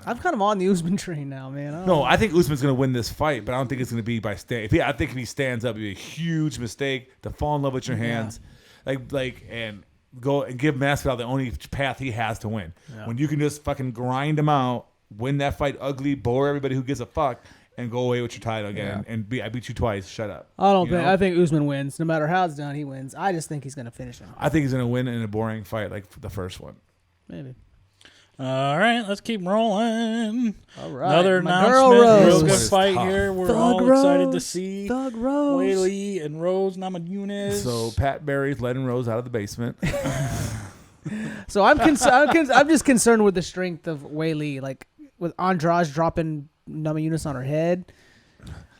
I'm kind of on the Oozman train now, man. I think Oozman's going to win this fight, but I don't think it's going to be by stand. I think if he stands up, it'd be a huge mistake to fall in love with your hands, and go and give Masvidal the only path he has to win. Yeah. When you can just fucking grind him out, win that fight ugly, bore everybody who gives a fuck, and go away with your title again. And I beat you twice. Shut up. I think Oozman wins. No matter how it's done, he wins. I just think he's going to finish him. I think he's going to win in a boring fight like the first one. Maybe. All right, let's keep rolling. All right. Another announcement. Real good fight here. We're all excited to see Thug Rose. Whaley and Rose Namajunas. So Pat Barry's letting Rose out of the basement. So I'm just concerned with the strength of Whaley, like with Andrade dropping Namajunas on her head.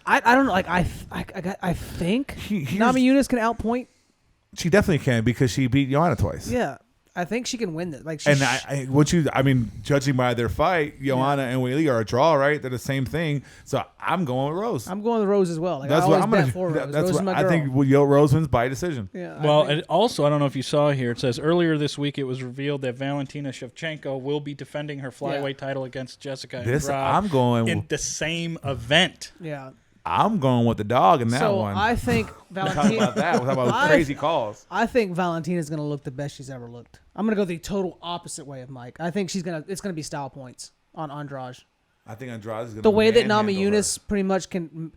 I don't know. Like I think Namajunas can outpoint. She definitely can because she beat Joanna twice. Yeah, I think she can win this. Like, judging by their fight, Joanna and Whaley are a draw, right? They're the same thing. So I'm going with Rose. I'm going with Rose as well. Like, that's what I'm going to. Rose is my girl. I think Rose wins by decision. Yeah. Well, and also, I don't know if you saw here. It says earlier this week it was revealed that Valentina Shevchenko will be defending her flyweight title against Jessica Andrade. I'm going in the same event. Yeah. I'm going with the dog in that one. So I think Valentina. Talk about that. We'll talk about crazy calls. I think Valentina's going to look the best she's ever looked. I'm going to go the total opposite way of Mike. I think it's going to be style points on Andrade. I think Andrade is going to the way that Namajunas pretty much can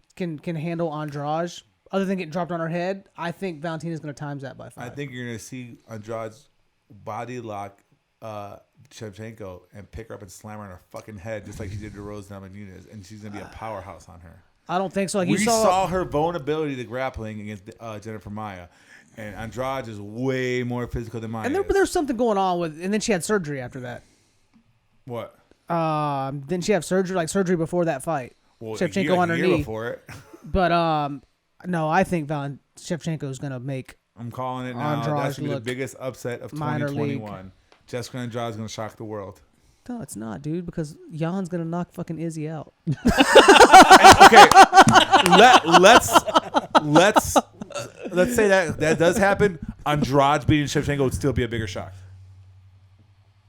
handle Andrade, other than getting dropped on her head. I think Valentina's going to times that by 5. I think you're going to see Andrade's body lock Shevchenko and pick her up and slam her on her fucking head just like she did to Rose Namajunas, and she's going to be a powerhouse on her. I don't think so. Like we saw her vulnerability to grappling against Jennifer Maia, and Andrade is way more physical than Maia. And there's something going on with, and then she had surgery after that. What? Didn't she have surgery before that fight? Well, Shevchenko on her knee before it. But no, I think Shevchenko is gonna make. I'm calling it now. That should be the biggest upset of 2021. Jessica Andrade is gonna shock the world. No, it's not, dude, because Jan's going to knock fucking Izzy out. Okay, let's say that does happen. Andrade beating Shevchenko would still be a bigger shock.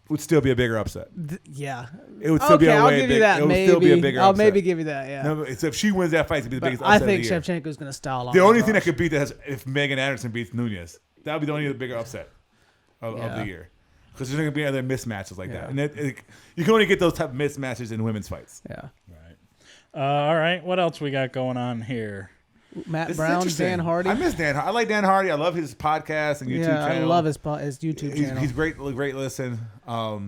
Would still be a bigger upset. Yeah. It would still be a way big. It would still be a bigger upset. I'll maybe give you that, yeah. No, so if she wins that fight, it's going to be the biggest upset I think of the year. Shevchenko's going to style on the only thing that could beat that is if Megan Anderson beats Nunes. That would be the only bigger upset of the year. Because there's going to be other mismatches like that. And you can only get those type of mismatches in women's fights. Yeah. Right. All right. What else we got going on here? Matt Brown, Dan Hardy. I miss Dan. I like Dan Hardy. I love his podcast and YouTube channel. I love his YouTube channel. He's great listen. I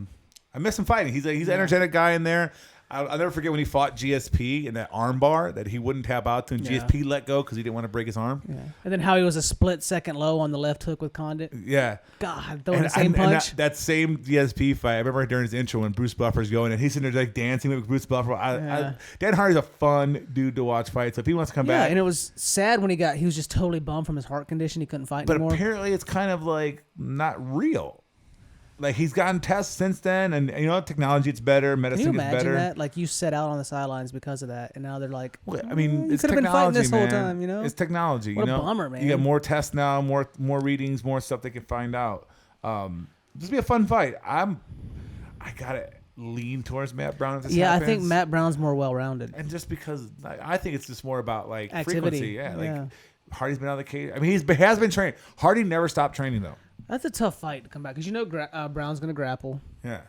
miss him fighting. He's an energetic guy in there. I'll never forget when he fought GSP in that arm bar that he wouldn't tap out to, and GSP let go because he didn't want to break his arm. Yeah. And then how he was a split second low on the left hook with Condit. Yeah. God, throwing the same punch. And that same GSP fight, I remember during his intro when Bruce Buffer's going, and he's sitting there like dancing with Bruce Buffer. Dan Hardy's a fun dude to watch fight, so if he wants to come back. Yeah, and it was sad when he was just totally bummed from his heart condition. He couldn't fight anymore. But apparently it's kind of like not real. Like he's gotten tests since then, and technology it's better, medicine is better. Can you imagine that? Like you set out on the sidelines because of that, and now they're like, I mean, it's could have been fighting this man. whole time, It's technology. What a bummer, man. You get more tests now, more readings, more stuff they can find out. This will be a fun fight. I got it. lean towards Matt Brown. If this yeah, happens. I think Matt Brown's more well-rounded. And just because I think it's just more about like activity. Frequency. Yeah, like Hardy's been out of the cage. I mean, he has been training. Hardy never stopped training though. That's a tough fight to come back because Brown's going to grapple. Yeah.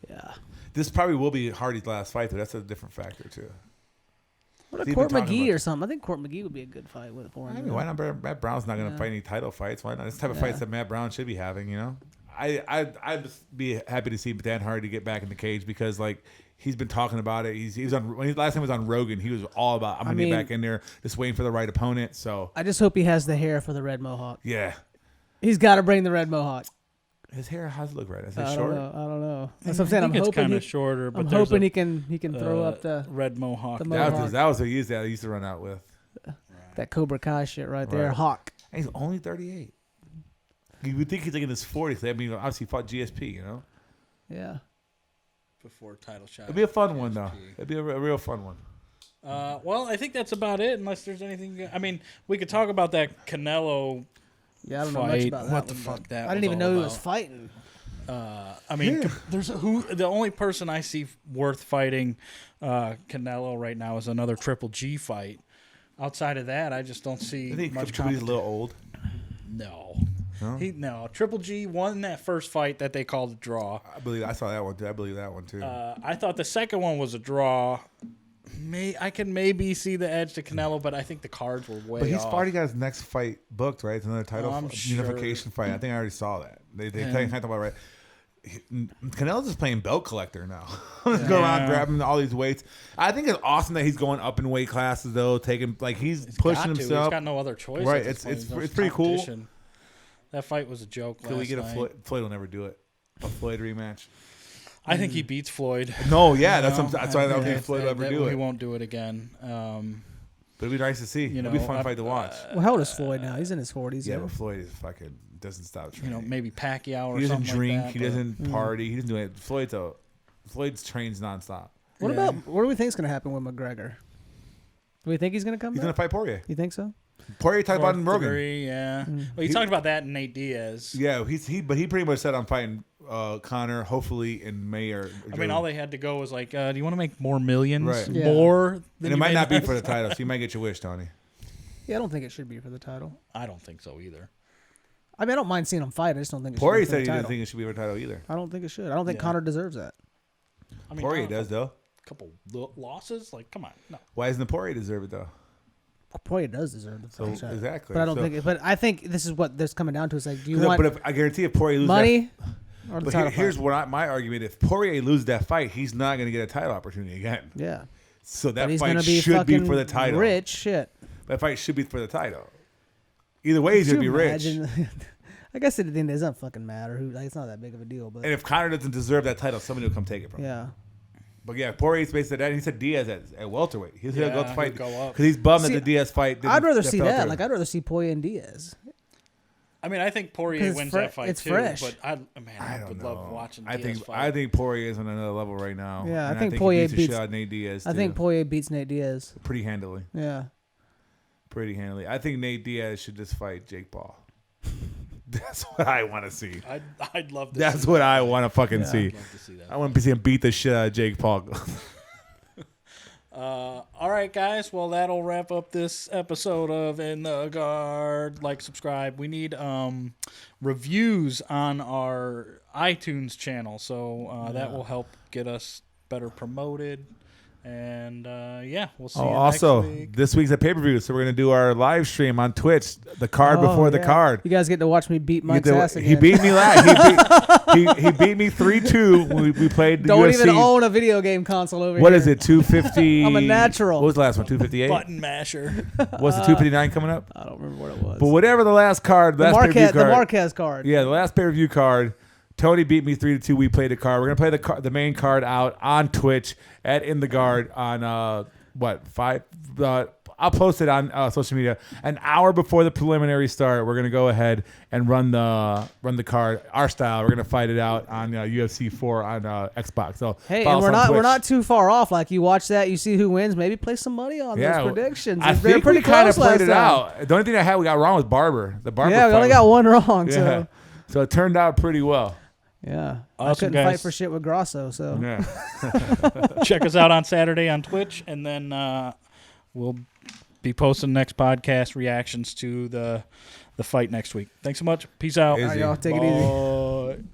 Yeah. This probably will be Hardy's last fight, though. That's a different factor too. What a Court McGee or something? I think Court McGee would be a good fight for him. I mean, why not? Matt Brown's not going to fight any title fights. Why not? This type of fights that Matt Brown should be having. You know, I'd just be happy to see Dan Hardy get back in the cage because like. He's been talking about it. He was on when last time he was on Rogan. He was all about I'm gonna get back in there, just waiting for the right opponent. So I just hope he has the hair for the red mohawk. Yeah, he's got to bring the red mohawk. His hair, how's it look right? Is it I short? I don't know. That's what I'm saying. I'm hoping it's kind of shorter, but I'm hoping he can throw up the red mohawk. That was what he used to run out with. That Cobra Kai shit right there, Hawk. And he's only 38. You would think he's like in his 40s. I mean, obviously he fought GSP, you know. Yeah. Before title shot. It'd be a fun one, though. It'd be a real fun one. Well, I think that's about it, unless there's anything. I mean, we could talk about that Canelo. Yeah, I don't know fight. much about that. What the fuck that? I didn't even know he was fighting. I mean, there's the only person I see worth fighting Canelo right now is another Triple G fight. Outside of that, I just don't see. I think much Triple G's a little old. No, Triple G won that first fight that they called a draw. I saw that one too. I believe that one too. I thought the second one was a draw. I can maybe see the edge to Canelo, but I think the cards were way off. But he's already got his next fight booked, right? It's another title unification fight. I think I already saw that. They kind of about right. Canelo's just playing belt collector now. Go around grabbing all these weights. I think it's awesome that he's going up in weight classes though, taking he's pushing himself. He's got no other choice. Right? It's pretty cool. That fight was a joke. Could we get a Floyd? Floyd will never do it. A Floyd rematch. I think he beats Floyd. No, yeah, that's why I don't think Floyd will ever do it. He won't do it again. But it'd be nice to see. It'd be a fun fight to watch. Well, how old is Floyd now? He's in his 40s. Yeah, but Floyd is fucking doesn't stop training. Maybe Pacquiao or something. He doesn't drink. Like that, he doesn't party. He doesn't do it. Floyd trains nonstop. What do we think is going to happen with McGregor? Do we think he's going to come back? He's going to fight Poirier. You think so? Poirier talked about it in Rogan. Yeah. Well, he talked about that in Nate Diaz. Yeah, but he pretty much said I'm fighting Conor hopefully in May or June. I mean, all they had to go was like, do you want to make more millions? Right. Yeah. More? And it might not be for the title, so you might get your wish, Tony. Yeah, I don't think it should be for the title. I don't think so either. I mean, I don't mind seeing him fight. I just don't think it Poirier should be for the said he title. didn't think it should be for the title either. I don't think it should. I don't think Conor deserves that. I mean, Poirier does, though. A couple losses? Like, come on. No. Why doesn't Poirier deserve it, though? Poirier does deserve the shot. Exactly. But I don't think. But I think this is what this coming down to. Is like, do you want? But I guarantee if Poirier loses money, or the title here's what my argument: if Poirier loses that fight, he's not going to get a title opportunity again. Yeah. So that fight should be for the title. Rich shit. That fight should be for the title. Either way, he's going to be rich. I guess at the end it doesn't fucking matter. It's not that big of a deal. But and if Conor doesn't deserve that title, somebody will come take it from him. Yeah. But yeah, Poirier's based on that. He said Diaz at welterweight. He's going to go to fight because he's bummed that the Diaz fight. I'd rather see that. Like I'd rather see Poirier and Diaz. I mean, I think Poirier wins that fight it's too. Fresh. But I would love watching. Diaz fight. I think Poirier is on another level right now. Yeah, I think Poirier beats Nate Diaz. I think Poirier beats Nate Diaz pretty handily. Yeah. Pretty handily. I think Nate Diaz should just fight Jake Paul. That's what I want to see. I'd love to. That's what I want to fucking see. I'd love to see that. I want to see him beat the shit out of Jake Paul. All right, guys. Well, that'll wrap up this episode of In the Guard. Like, subscribe. We need reviews on our iTunes channel, so that will help get us better promoted. And we'll see you also, next week. this week's a pay-per-view, so we're going to do our live stream on Twitch, the card before the card. You guys get to watch me beat Mike's ass again. He beat me last. he beat me 3-2 when we played the Don't UFC. even own a video game console over here. What is it, 250? I'm a natural. What was the last one, 258? Button masher. What's the 259 coming up? I don't remember what it was. But whatever the last card, the Marquez card. Yeah, the last pay-per-view card. Tony beat me 3-2. We played the card. We're gonna play the main card out on Twitch at In the Guard on 5. I'll post it on social media an hour before the preliminary start. We're gonna go ahead and run the card our style. We're gonna fight it out on UFC 4 on Xbox. So hey, and we're not too far off. Like you watch that, you see who wins. Maybe play some money on those predictions. I think we kind of played it out. The only thing we got wrong was Barber. The Barber. Yeah, we only got one wrong. Yeah. So it turned out pretty well. Yeah. Awesome, I couldn't guys. fight for shit with Grasso, so. Yeah. Check us out on Saturday on Twitch, and then we'll be posting next podcast reactions to the fight next week. Thanks so much. Peace out. All right, y'all. Take it easy.